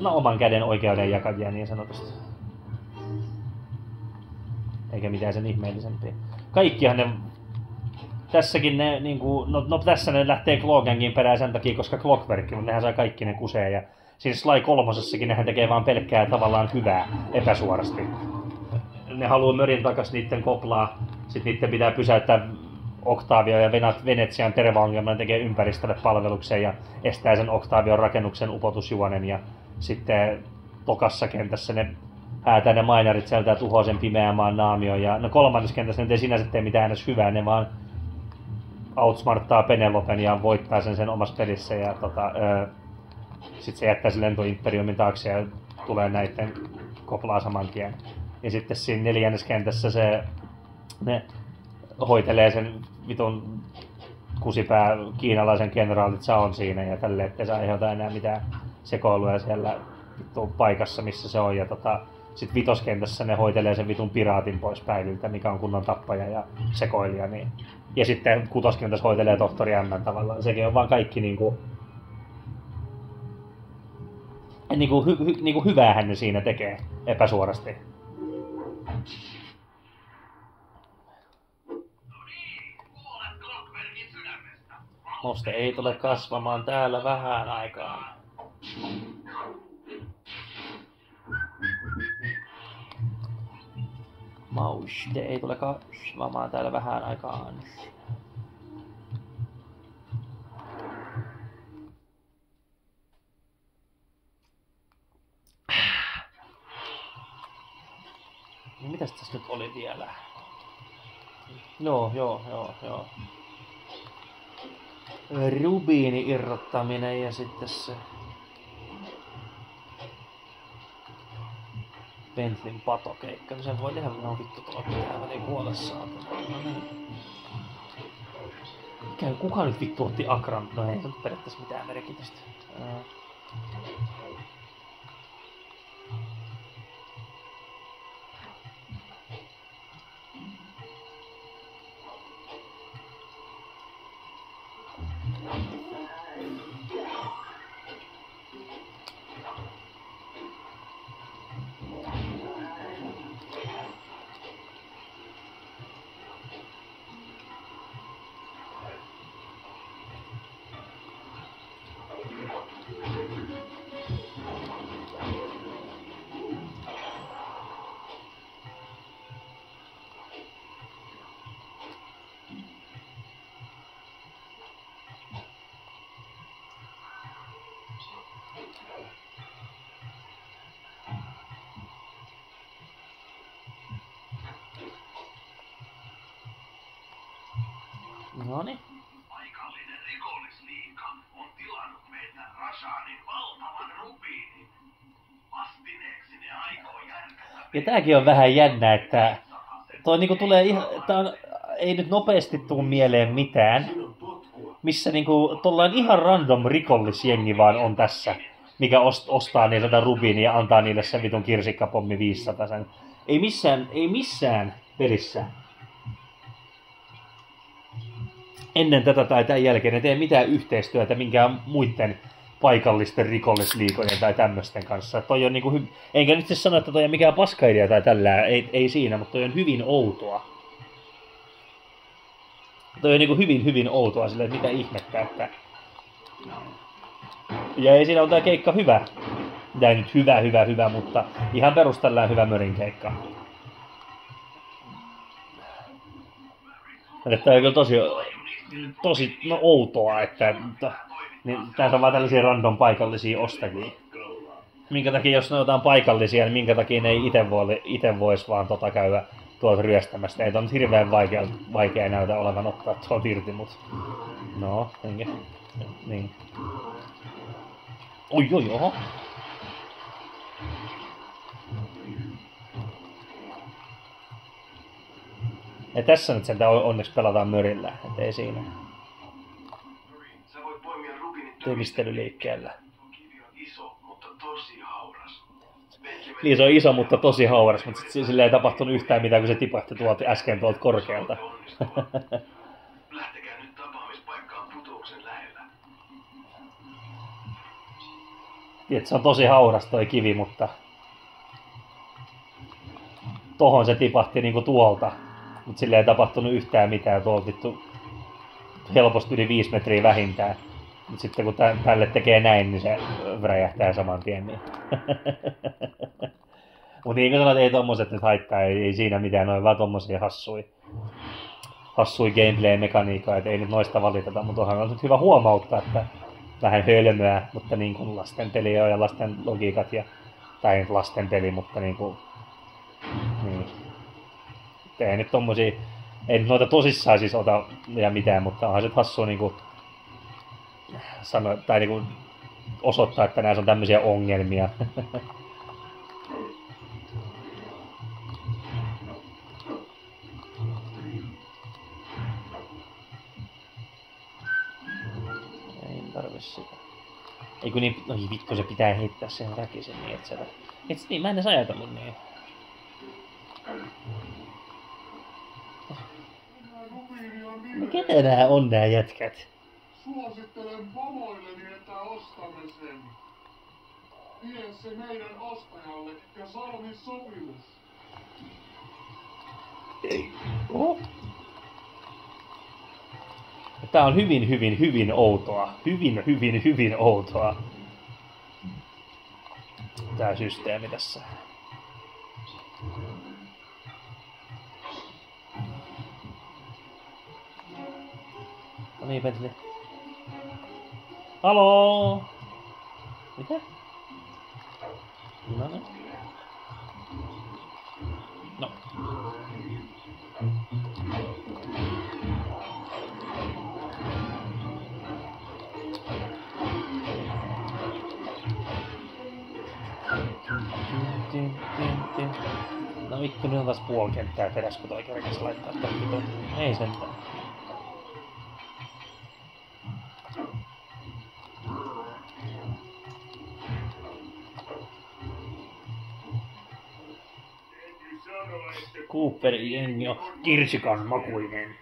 No oman käden oikeuden jakavia niin sanotusti. Eikä mitään sen ihmeellisempiä. Kaikkihan ne... Tässäkin ne niinku... No tässä ne lähtee Clawgangin perään sen takia, koska Clockwerk, mutta nehän saa kaikki ne kusee. Ja siinä Sly 3:ssakin nehän tekee vaan pelkkää tavallaan hyvää epäsuorasti. Ne haluaa mörin takas niitten koplaa. Sitten niitten pitää pysäyttää Octavio ja Venetsian tervaongelman tekee ympäristölle palveluksen ja estää sen Octavion rakennuksen upotusjuonen. Ja sitten tokassa kentässä ne häätää ne mainarit sieltä ja tuhoaa sen pimeän maan naamion. Ja no kolmannessa kentässä ne ei sinänsä tee mitään edes hyvää, ne vaan outsmarttaa Penelopen ja voittaa sen omassa pelissä. Ja sitten se jättää sen lentoimperiumin taakse ja tulee näitten koplaa saman tien. Ja sitten siinä neljännessä kentässä ne hoitelee sen vitun kusipää kiinalaisen kenraali Zaon siinä ja tälleen, ettei se aiheuta enää mitään sekoiluja siellä vittu paikassa, missä se on. Ja sit vitoskentässä ne hoitelee sen vitun piraatin pois päivyltä, mikä on kunnon tappaja ja sekoilija. Niin. Ja sitten kutoskentässä hoitelee tohtori M tavallaan. Sekin on vaan kaikki niinku hyväähän ne siinä tekee epäsuorasti. Moste ei tule kasvamaan täällä vähän aikaan. Mauste ei tule kasvamaan täällä vähän aikaan. Mitäs tässä nyt oli vielä? Joo. Rubiini irrottaminen ja sitten se Bentleyn patokeikka. No sen voi tehdä, no vittu tuolla pitää väliin kuolla saatana. No niin. Kuka nyt vittu otti Akran? No ei se nyt periaatteessa mitään merkitystä. Noniin. Paikallinen rikollisliiga on tilannut meiltä Rashanin valtavan rubiinin. Vastineeksi ne aikoo järkätä. Ja tääkin on vähän jännä, että toi niinku tulee ihan, ei nyt nopeasti tuu mieleen mitään, missä niinku tollaan ihan random rikollisjengi vaan on tässä, mikä ostaa niiltä tätä rubiinia ja antaa niille sen vitun kirsikkapommi 500 sen. Ei missään pelissä ennen tätä tai tämän jälkeen ei tee mitään yhteistyötä minkään muiden paikallisten rikollisliikojen tai tämmöisten kanssa. Toi on niinku enkä nyt siis sano, että toi on mikään paskaidea tai tällä, ei siinä, mutta toi on hyvin outoa. Toi on niinku hyvin outoa silleen, että mitä ihmettä, että... Ja ei siinä ole tää keikka hyvä. Tää ei nyt hyvä, mutta ihan perustellaan hyvä mörinkeikka. Että on kyllä tosi outoa, että niin täältä on vaan tällaisia random paikallisia ostajia. Minkä takia, jos ne on jotain paikallisia, niin minkä takia ne ei ite vois vaan käydä tuolta ryöstämästä. Ei on hirveän vaikea näytä olevan ottaa tuolta irti, mut... No, enkä... Niin. Oi, oho! Ja tässä nyt sentään onneksi pelataan mörillä, ettei siinä. Tömistelyliikkeellä. Niin se on iso, mutta tosi hauras, mutta sille ei tapahtunut yhtään mitään, kun se tipahti äsken tuolta korkealta. Lähtekää nyt tapaamispaikkaan putouksen lähellä. Se on tosi hauras toi kivi, mutta... Tohon se tipahti niinku tuolta. Mut sille ei tapahtunut yhtään mitään, tuolta vittu helposti yli 5 metriä vähintään. Mut sitten kun tälle tekee näin, niin se räjähtää saman tien. Niin. Mut niin kuin sanoit, ei tommoset nyt haittaa, ei siinä mitään, noin vaan tommosia hassui gameplay-mekaniikkaa, et ei nyt noista valiteta, mutta onhan nyt hyvä huomauttaa, että vähän hölmöä, mutta niin kuin lasten peli on ja lasten logiikat ja, tai nyt lasten peli, mutta niin kuin, niin. Ei nyt tommosia, ei nyt noita tosissaan siis ota ja mitään, mutta onhan se hassua niinku sanoa, tai niinku osoittaa, että näissä on tämmöisiä ongelmia. Ei tarvi sitä. Ei kun niin, oi vittu, se pitää heittää sen väkisin niin, että se... Et niin, mä en edes ajatellut niin. Ketä nää on nää jätkät? Suosittelen pomoilleni, että ostamme sen. Vie se meidän ostajalle ja solmi sopimus. Ei. Oho. Tää on hyvin outoa. Hyvin outoa. Tää systeemi tässä. No niin, Bentley. Haloo! Mitä? No niin. No. No vittu, nyt on taas puoli kenttää peräs, kun toi kerkes laittaa ton. Ei sentään. Cooperin jengi on kirsikan makuinen.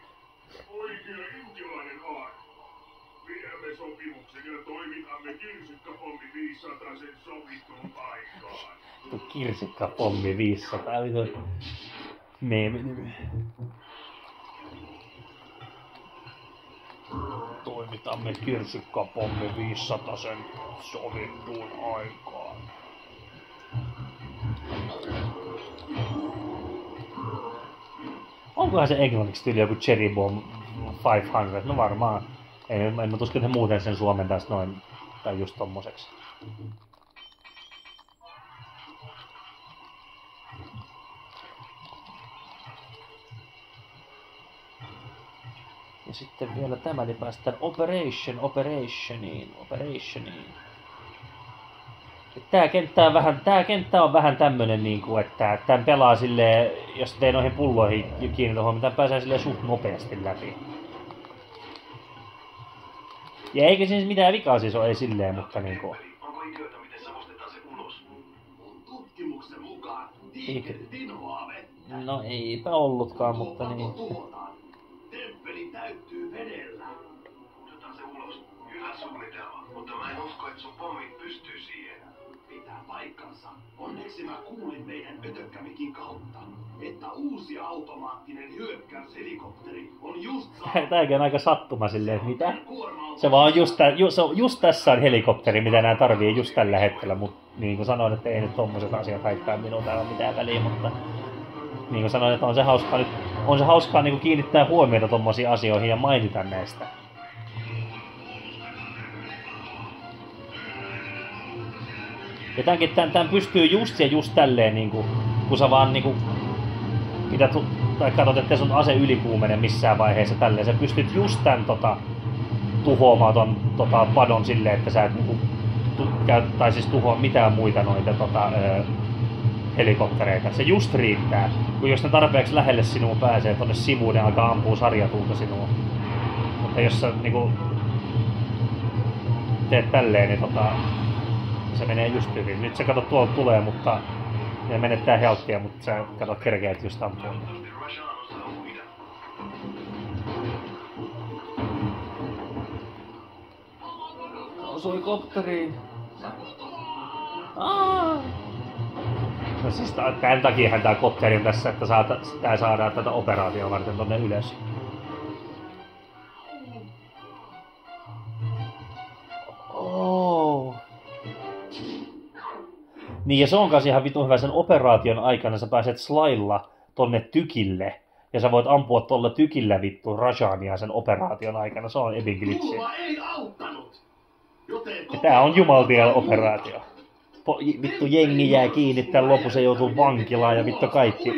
Oikea intialainen aarre. Pidämme sopimuksen ja toimitamme kirsikkapommi 500 sen sovittuun aikaan. Kirsikkapommi 500, vitu meeminimi. Toimitamme kirsikkapommi 500 sen sovittuun aikaan. Onkohan se englanniksi tyyli joku Cherry Bomb 500? No varmaan. En mä usko, että muuten sen suomentaisi noin, tai just tommoseksi. Ja sitten vielä tämä, niin päästään Operationiin. Tää kenttä on vähän tämmönen niinku, että tän pelaa silleen, jos tei noihin pulloihin kiinnitä huomioon, tän pääsee silleen suht nopeasti läpi. Ja eikä siis mitään vikaa siis ole, ei silleen, mutta niinku... Onko ideoita, miten savostetaan se ulos? Mun tutkimuksen mukaan tiikerit inhoaa vettä. No eipä ollutkaan, mutta niin... Temppeli täyttyy vedellä. Otetaan se ulos. Hyvä suunnitelma, mutta mä en usko, että sun pommit pystyy siihen. Pitää paikkansa. Onneksi mä kuulin meidän ötökkämikin kautta, että uusi automaattinen hyökkäyshelikopteri on just Tääkin on aika sattuma silleen, että mitä? Se vaan just tässä on helikopteri, mitä nää tarvii just tällä hetkellä, mutta niin kuin sanoin, että ei nyt tommoset asiat haittaa minun täällä mitään väliä, mutta niin kuin sanoin, että on se hauskaa niin kuin kiinnittää huomiota tommosiin asioihin ja mainita näistä. Ja tämän pystyy just tälleen, niin kuin, kun sä vaan niin pidät, tai katsot, ettei sun ase ylikuumene missään vaiheessa tälleen. Sä pystyt just tän tuhoamaan ton padon silleen, että sä et niin tai siis tuhoa mitään muita noita helikoptereita. Se just riittää. Kun jos ne tarpeeksi lähelle sinua pääsee tonne sivuun, ne alkaa ampua sarjatuulta sinua. Mutta jos sä niinku teet tälleen, niin se menee just hyvin. Nyt sä katsot tuolta tulee, mutta ne menettää healthia, mutta sä katsot kerkeet just ampua. Osui kopteriin. No siis tämän takiahan tää kopteri on tässä, että tää saadaan tätä operaatiota varten tonne ylös. Oh. Niin ja se on kanssa ihan vitun hyvä, sen operaation aikana sä pääset slailla tonne tykille. Ja sä voit ampua tolla tykillä vittu Rashania sen operaation aikana, se on epic glitchi. Ja tää on jumaltiel-operaatio. Vittu jengi jää kiinni, tän lopussa joutuu vankilaan ja vittu kaikki.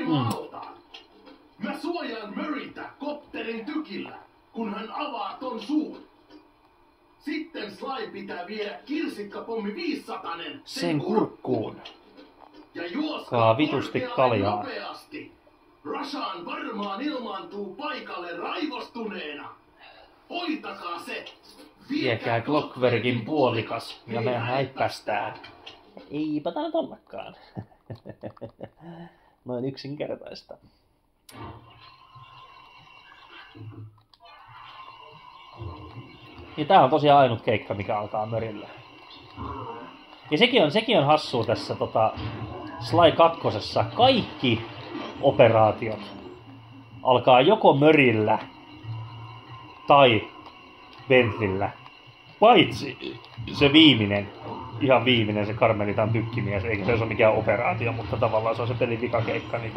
Mä suojaan Murraytä kopterin tykillä, kun hän avaa ton suun. Sitten Sly pitää viedä kirsikkapommi 500 sen kurkkuun. Ja juoskaa vitusti kaljaa. Nopeasti. Rashaan varmaan ilmaantuu paikalle raivostuneena. Hoitakaa se! Viekää Clockwerkin puolikas ja me häippästään. Eipä tää nyt ollakaan. Noin yksinkertaista. Ja tää on tosiaan ainut keikka, mikä alkaa Mörillä. Ja sekin on hassua tässä Sly 2. Kaikki operaatiot alkaa joko Mörillä tai Bentleyllä. Paitsi se viimeinen, ihan viimeinen, se Carmelitan tykkimies, eikä se ole mikään operaatio, mutta tavallaan se on se pelin vikakeikka, niin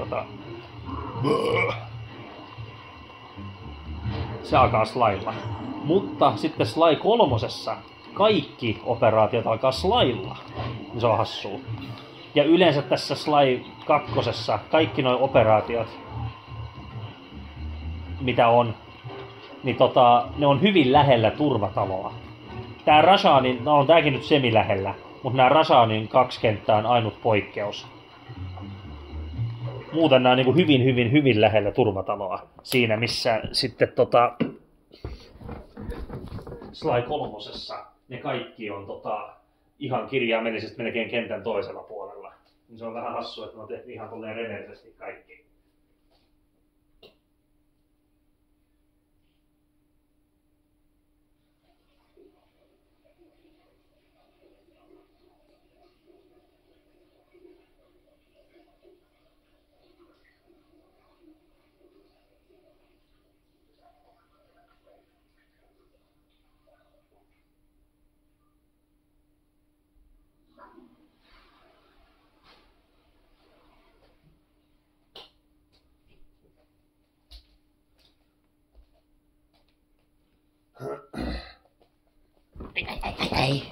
se alkaa Slylla. Mutta sitten Sly 3. kaikki operaatiot alkaa Slylla. Se on hassua. Ja yleensä tässä Sly 2. kaikki nuo operaatiot, mitä on, niin ne on hyvin lähellä turvataloa. Tää Rashanin, no on tääkin nyt semi-lähellä, mutta nää Rashanin 2 kenttää on ainut poikkeus. Muuten nää on niinku hyvin lähellä turvataloa. Siinä missä sitten Sly 3. ne kaikki on ihan kirjaimellisesti melkein kentän toisella puolella. Se on vähän hassua, että ne on tehty ihan tolleen reversesti kaikki. Ei.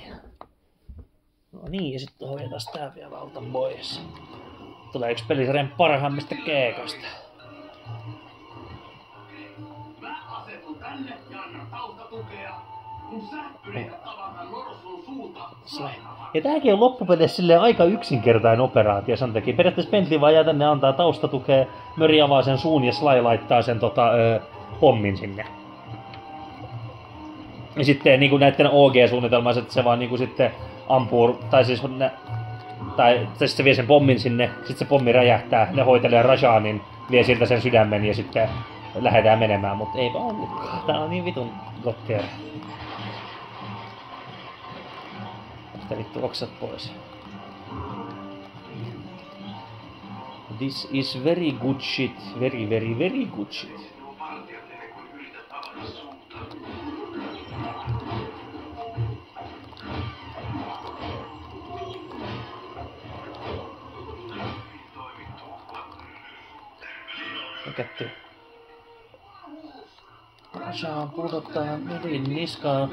No niin, ja sitten hoidetaan tää vielä alta pois. Tulee yksi pelisarjan parhaimmista keikoista. Mä asetun tänne ja annan taustatukea, kun sä yrität tavata norsun suuta. Ja tääkin on loppupeleissä silleen aika yksinkertainen operaatio sen takia. Periaatteessa Bentley vaan jää tänne antaa taustatukea, Murray avaa sen suun ja Sly laittaa sen pommin sinne. Ja sitten niin kuin näiden OG-suunnitelmassa, että se vaan niin kuin sitten ampuu, tai siis se vie sen pommin sinne, sitten se pommi räjähtää, ne hoitelee Rashanin, vie siltä sen sydämen ja sitten lähdetään menemään, mutta eipä ollutkaan. Tää on niin vitun lottia. Tästä vittu oksat pois. This is very good shit. Very, very, very good shit. Kätty. Rashaan pudottaa merin niskaan.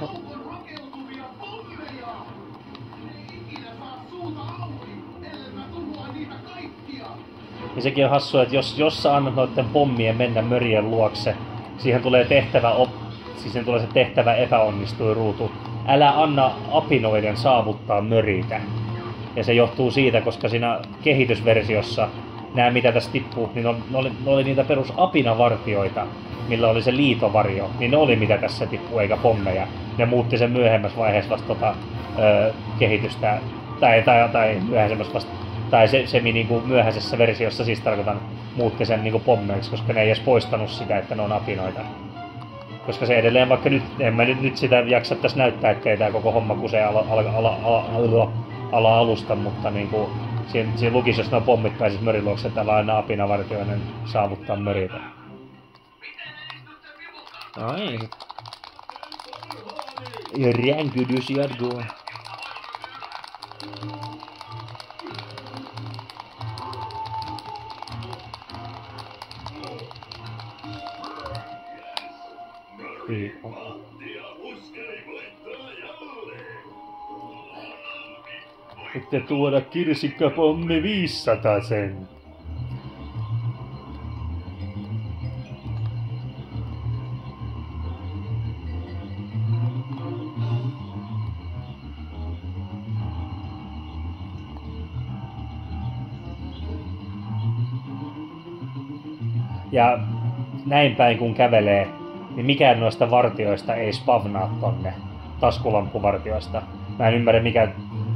Ja sekin on hassua, että jos sä annat noitten pommien mennä mörien luokse, siihen tulee se tehtävä epäonnistui ruutu. Älä anna apinoiden saavuttaa möriitä. Ja se johtuu siitä, koska siinä kehitysversiossa nämä mitä tässä tippuu, niin ne oli niitä perus apinavartioita, millä oli se liitovarjo, niin ne oli mitä tässä tippuu eikä pommeja. Ne muutti sen myöhemmässä vaiheessa vasta kehitystä, tai myöhemmässä vasta, tai se niinku myöhäisessä versiossa siis tarkoitan muutti sen niinku pommeiksi, koska ne ei edes poistanut sitä, että ne on apinoita. Koska se edelleen, vaikka nyt, en mä nyt sitä jaksa tässä näyttää, ettei tää koko homma kusee ala alusta, mutta niinku siinä lukisi, jos nuo pommit pääsis möriluokse, että täällä on aina apinavartioinen saavuttaa möritä. Ai sit. Ja ränkydys jatkuu. Että tuoda kirsikkapommi 500 sen. Ja näin päin kun kävelee, niin mikään noista vartioista ei spavnaa tonne taskulamppuvartioista. Mä en ymmärrä mikä.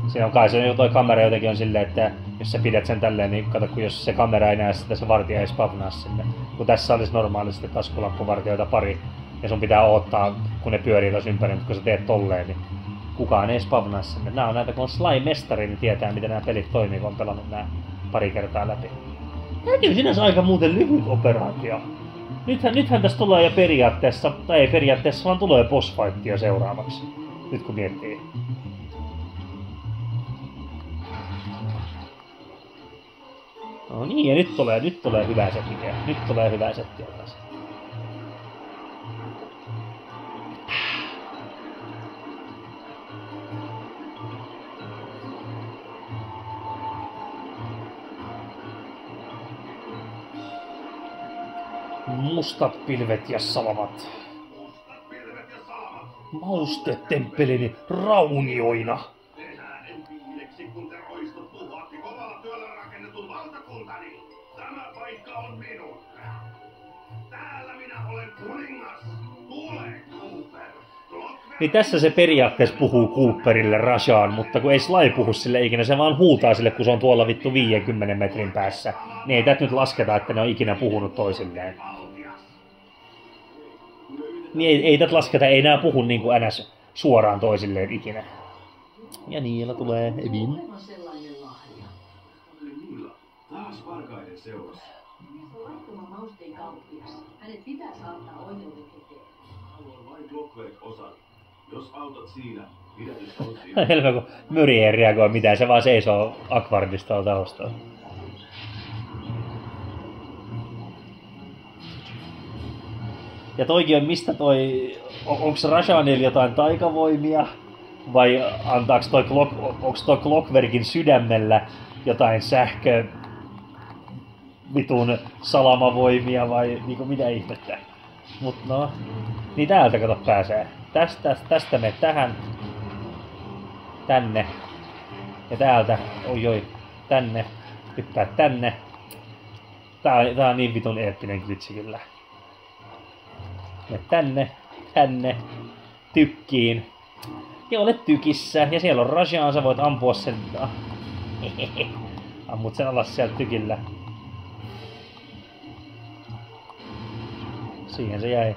Siinä on kai se toi kamera jotenkin on silleen, että jos sä pidät sen tälleen, niin kato kun jos se kamera ei näe sitä, se vartija ei spavnaa sinne. Kun tässä olisi normaalisti taskulamppuvartioita pari, ja sun pitää odottaa, kun ne pyörii tuossa ympäri, mutta kun sä teet tolleen, niin kukaan ei spavnaa sinne. Nää on näitä, kun on Sly-mestari, niin tietää miten nämä pelit toimii, kun on pelannut nää pari kertaa läpi. Täytyy sinänsä aika muuten lyhyt operaatio. Nythän tässä tulee jo periaatteessa, tai ei periaatteessa, vaan tulee bossfightia seuraavaksi. Nyt kun miettii. No niin, ja nyt tulee hyvää settiä. Nyt tulee hyvää settiä taas. Mustat pilvet ja salamat. Maustetemppelini raunioina. Äänen viileksi, kun te roistut tuhoatti kovalla työllä rakennetun valtakuntani. Tämä paikka on minun. Täällä minä olen kuningas. Tule, Cooper. Niin tässä se periaatteessa puhuu Cooperille Rashaan, mutta kun ei Sly puhu sille ikinä, se vaan huutaa sille, kun se on tuolla vittu 50 metrin päässä. Niin ei tätä nyt lasketa, että ne on ikinä puhunut toisilleen. Niin ei tätä lasketa, ei nää puhu niinku NS suoraan toisilleen ikinä. Ja niillä tulee Evin. Aivan sellainen lahja. Niillä, taas varkaiden seurassa. Se on laittoman mausteen kauppias. Hänet pitää saattaa oikeuden eteen. Haluan vain Clockwerk-osan. Jos autat siinä, pidätys on siinä. Helppo, kun Myri ei reagoi mitään, se vaan seisoo akvardista taustalla. Ja toikin on mistä onks Rashaanilla jotain taikavoimia? Vai onks toi Clockwerkin sydämellä jotain vitun salamavoimia vai niinku mitä ihmettä? Mut no, niin täältä kato pääsee. Tästä me tähän. Tänne. Ja täältä, oi, tänne. Hyppää tänne. Tää on niin vitun eeppinen glitchi kyllä. Ja tänne, tykkiin. Ja olet tykissä, ja siellä on Rashaan, sä voit ampua sen. Ammut sen alas sieltä tykillä. Siihen se jäi.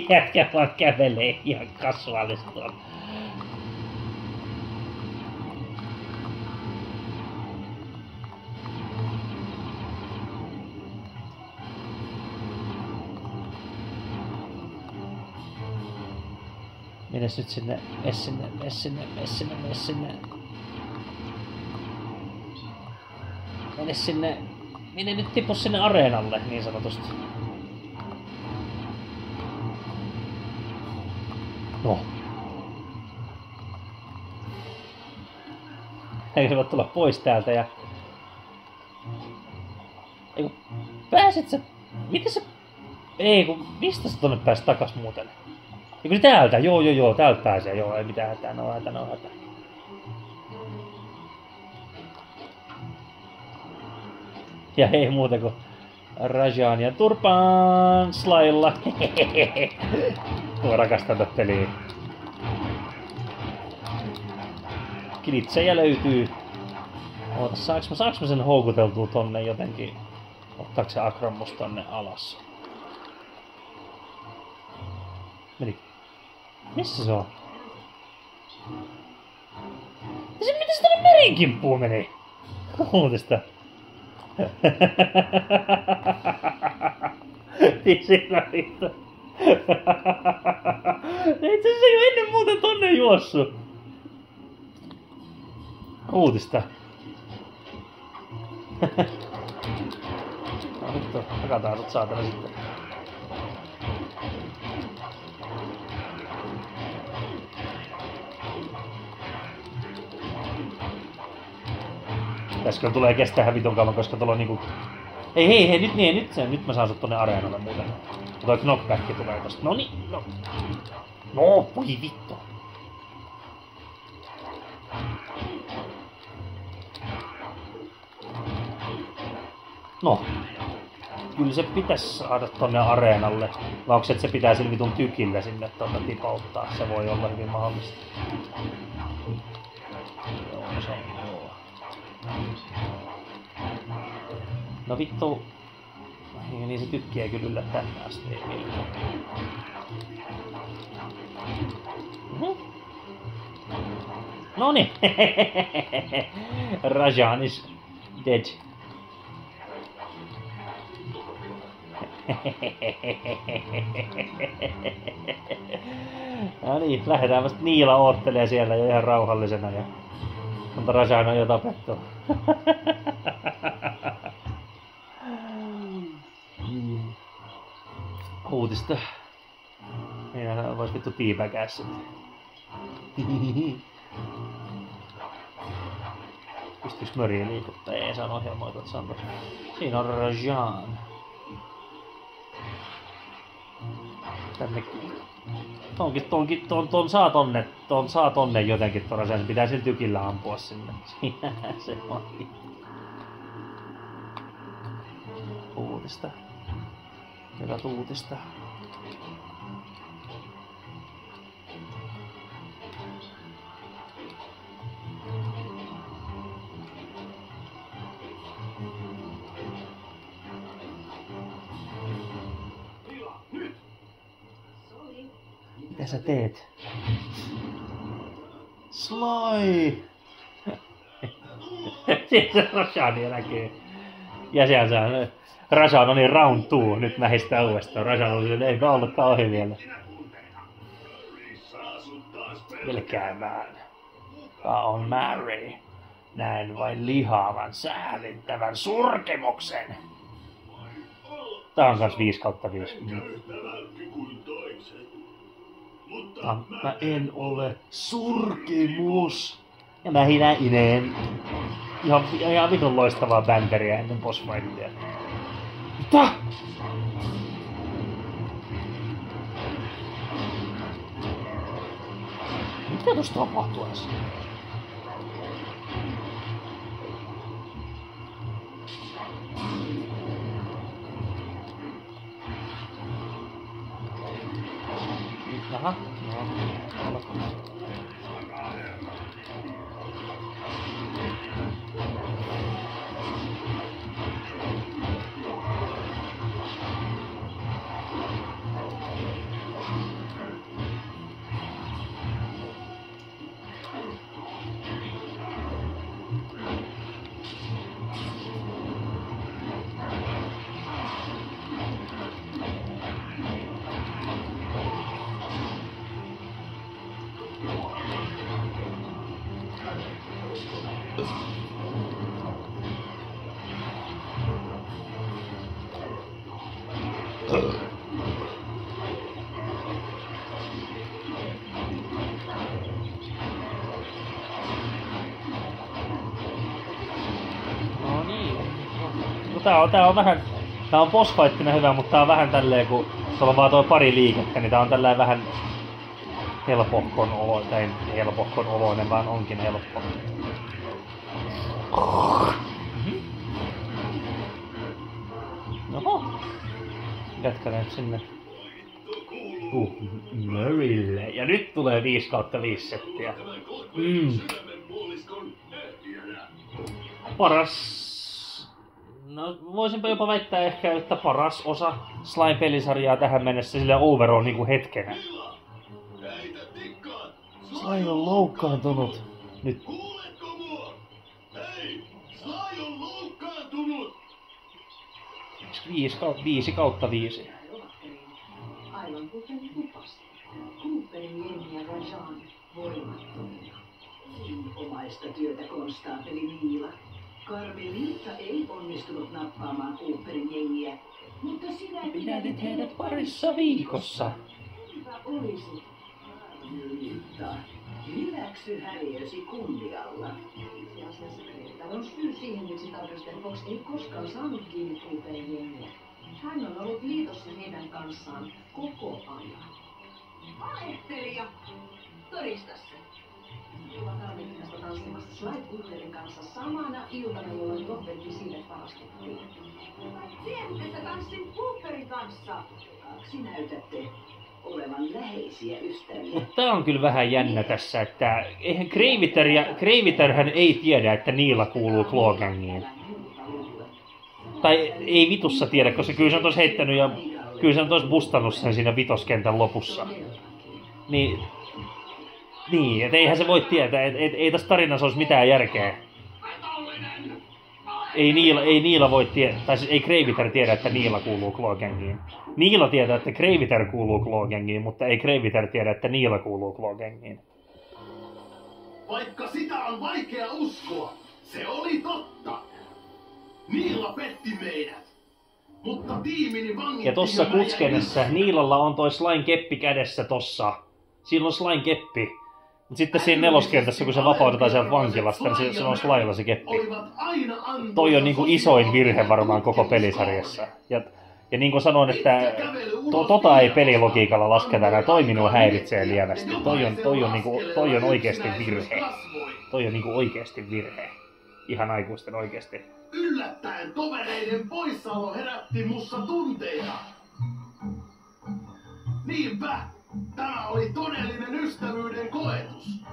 Jätkä vaan kävelee ihan kasuaalisesti tuolla. Menes nyt sinne, mene sinne. Mene nyt tipu sinne areenalle, niin sanotusti. No. Eikö voit tulla pois täältä ja... Eiku, pääsit sä... Miten sä... Ei kun, mistä sä tonne pääsit takas muuten? Eiku täältä, joo, täältä pääsee, joo, ei mitään hätää, no hätä. Ja ei muuta kuin Rajan ja turpaan slailla. Tuo rakastaa tätä peliä. Glitsejä löytyy. Oota, saaks mä sen houkuteltua tonne jotenkin? Ottaako se Akromus tonne alas? Meni. Missä se on? Mitä se tonne merinkimppuun meni? Uutista. Siinä vittu. Itse asiassa ei oo ennen muuten tonne juossu. Uutista. No vittu, hakataan sut saatana sitten. Tässä tulee kestää vitun kauan, koska tuolla on niinku... Ei, hei, nyt mä saan sut tonne areenalle muuten. Toi knockback tulee tosta. Noniin, no. No, voi vittu. No. Kyllä se pitäis saada tonne areenalle. Vai onks et se pitää sillä vitun tykillä sinne tonne tipauttaa? Se voi olla hyvin mahdollista. Joo, se on joo. No vittu. Niin se tykkää kyllä yllättää asti. Noniin. Rajan is dead. No niin, lähdetään vasta Niila oottelee siellä jo ihan rauhallisena ja... Mutta Rajan on jo tapettu. Uutista. Niin vois vittu tiipäkää sitten. Pystyis möriä liikuttaa? Ei saan ohjelmoitua, että saan tossa. Siinä on Rajan. Tännekin. Ton saa tonne jotenkin tuolla sen pitää sillä tykillä ampua sinne. Siinähän se on. Uutista. Hyvät uutista. Mitä sä teet? Sly! Sitten Rashania näkyy. Ja siellä se on. Rajan on niin round 2. Nyt mähistää uudestaan. Rajan oli silleen, eipä ollutkaan ohi vielä. Pelkäämään. Kuka on Mary? Näen vain lihaavan, säälittävän surkemuksen. Tää on kans 5/5. Mä en ole surkemus. Ja mähinäinen. Ihan vitun loistavaa bänderiä ennen bossfightia. Mitä? Mitä tosta tapahtuu edes? Aha. No. No niin. No tää on vähän... Tää on bossfightina hyvä, mutta tää on vähän tälleen, kun tuolla on vaan toi pari liikettä, niin tää on tälleen vähän helpohkon oloinen, tai ei helpohkon oloinen, vaan onkin helppo. Oho. Jätkä nyt sinne. Murille. Ja nyt tulee 5/5 settiä. Paras... No voisinpa jopa väittää ehkä, että paras osa Slime-pelisarjaa tähän mennessä sillä overall niinku hetkenä. Slime on loukkaantunut. Nyt. Kuuletko mua? Hei! Slime on loukkaantunut! 5/5. Aivan kuten lupasi. Cooperin jengi ja Rajan voimattomia. Omaista työtä konstaapeli Niila. Carmelita ei onnistunut nappaamaan Cooperin jengiä, mutta sinä Pidätit heidät parissa viikossa. Hyvä olisi. Carmelita, hyväksy häviösi kunnialla. Itse asiassa Kreetan on syy siihen, miksi tarkastaja Fox ei koskaan saanut kiinni Cooperin jengiä. Hän on ollut liitossa heidän kanssaan koko ajan. Valettelija! Todista se. Juha Carmelitasta tanssimassa Slide Butlerin kanssa samana iltana, jolloin Robbertin siivet varastettiin. Tiedätkö, tanssin Cooperin kanssa? Kaksi näytätte olevan läheisiä ystäviä. Mutta tää on kyllä vähän jännä tässä, että eihän Graviterhän ei tiedä, että Niila kuuluu Claw-gängiin. Tai ei vitussa tiedä, koska kyllä se on tos heittänyt ja kyllä se on tos bustannut sen siinä vitoskentän lopussa. Niin, et eihän se voi tietää, ei tässä tarinassa olisi mitään järkeä. Ei Niila voi tietää, tai siis ei Graviter tiedä, että Niila kuuluu Claw-gängiin. Niila tietää, että Graviter kuuluu Claw-gängiin, mutta ei Graviter tiedä, että Niila kuuluu Claw-gängiin. Vaikka sitä on vaikea uskoa, se oli totta. Niila petti meidät. Mutta tiimini vangittiin. Ja tossa kutskenessa Niilalla on toi Slime-keppi kädessä tossa. Siinä on Slime-keppi. Mut sitten siinä neloskentässä, kun se vapautetaan sieltä vankilasta, niin se on Slimella se keppi. Toi on niinku isoin virhe varmaan koko pelisarjassa. Ja niin kuin sanoin, että ei pelilogiikalla lasketa, ja toi minua häiritsee lievästi. Toi on oikeesti virhe. Toi on niinku oikeesti virhe. Ihan aikuisten oikeesti. Yllättäen tovereiden poissaolo herätti mussa tunteita. Niinpä, tämä oli todellinen ystävyyden koetus.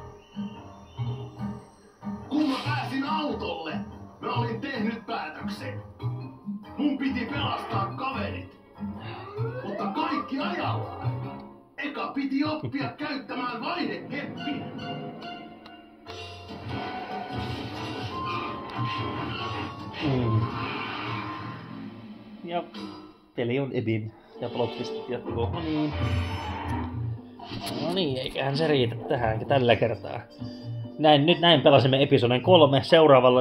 Kun mä pääsin autolle, mä olin tehnyt päätöksen. Mun piti pelastaa kaverit. Mutta kaikki ajallaan. Eka piti oppia käyttämään vaihdekeppiä. Ja peli on ebin. Ja plottistit jatkuu. No niin, eiköhän se riitä tähän tällä kertaa. Näin pelasimme episoden 3.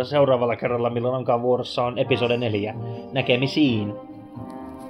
Seuraavalla kerralla, milloin onkaan vuorossa, on episode 4. Näkemisiin!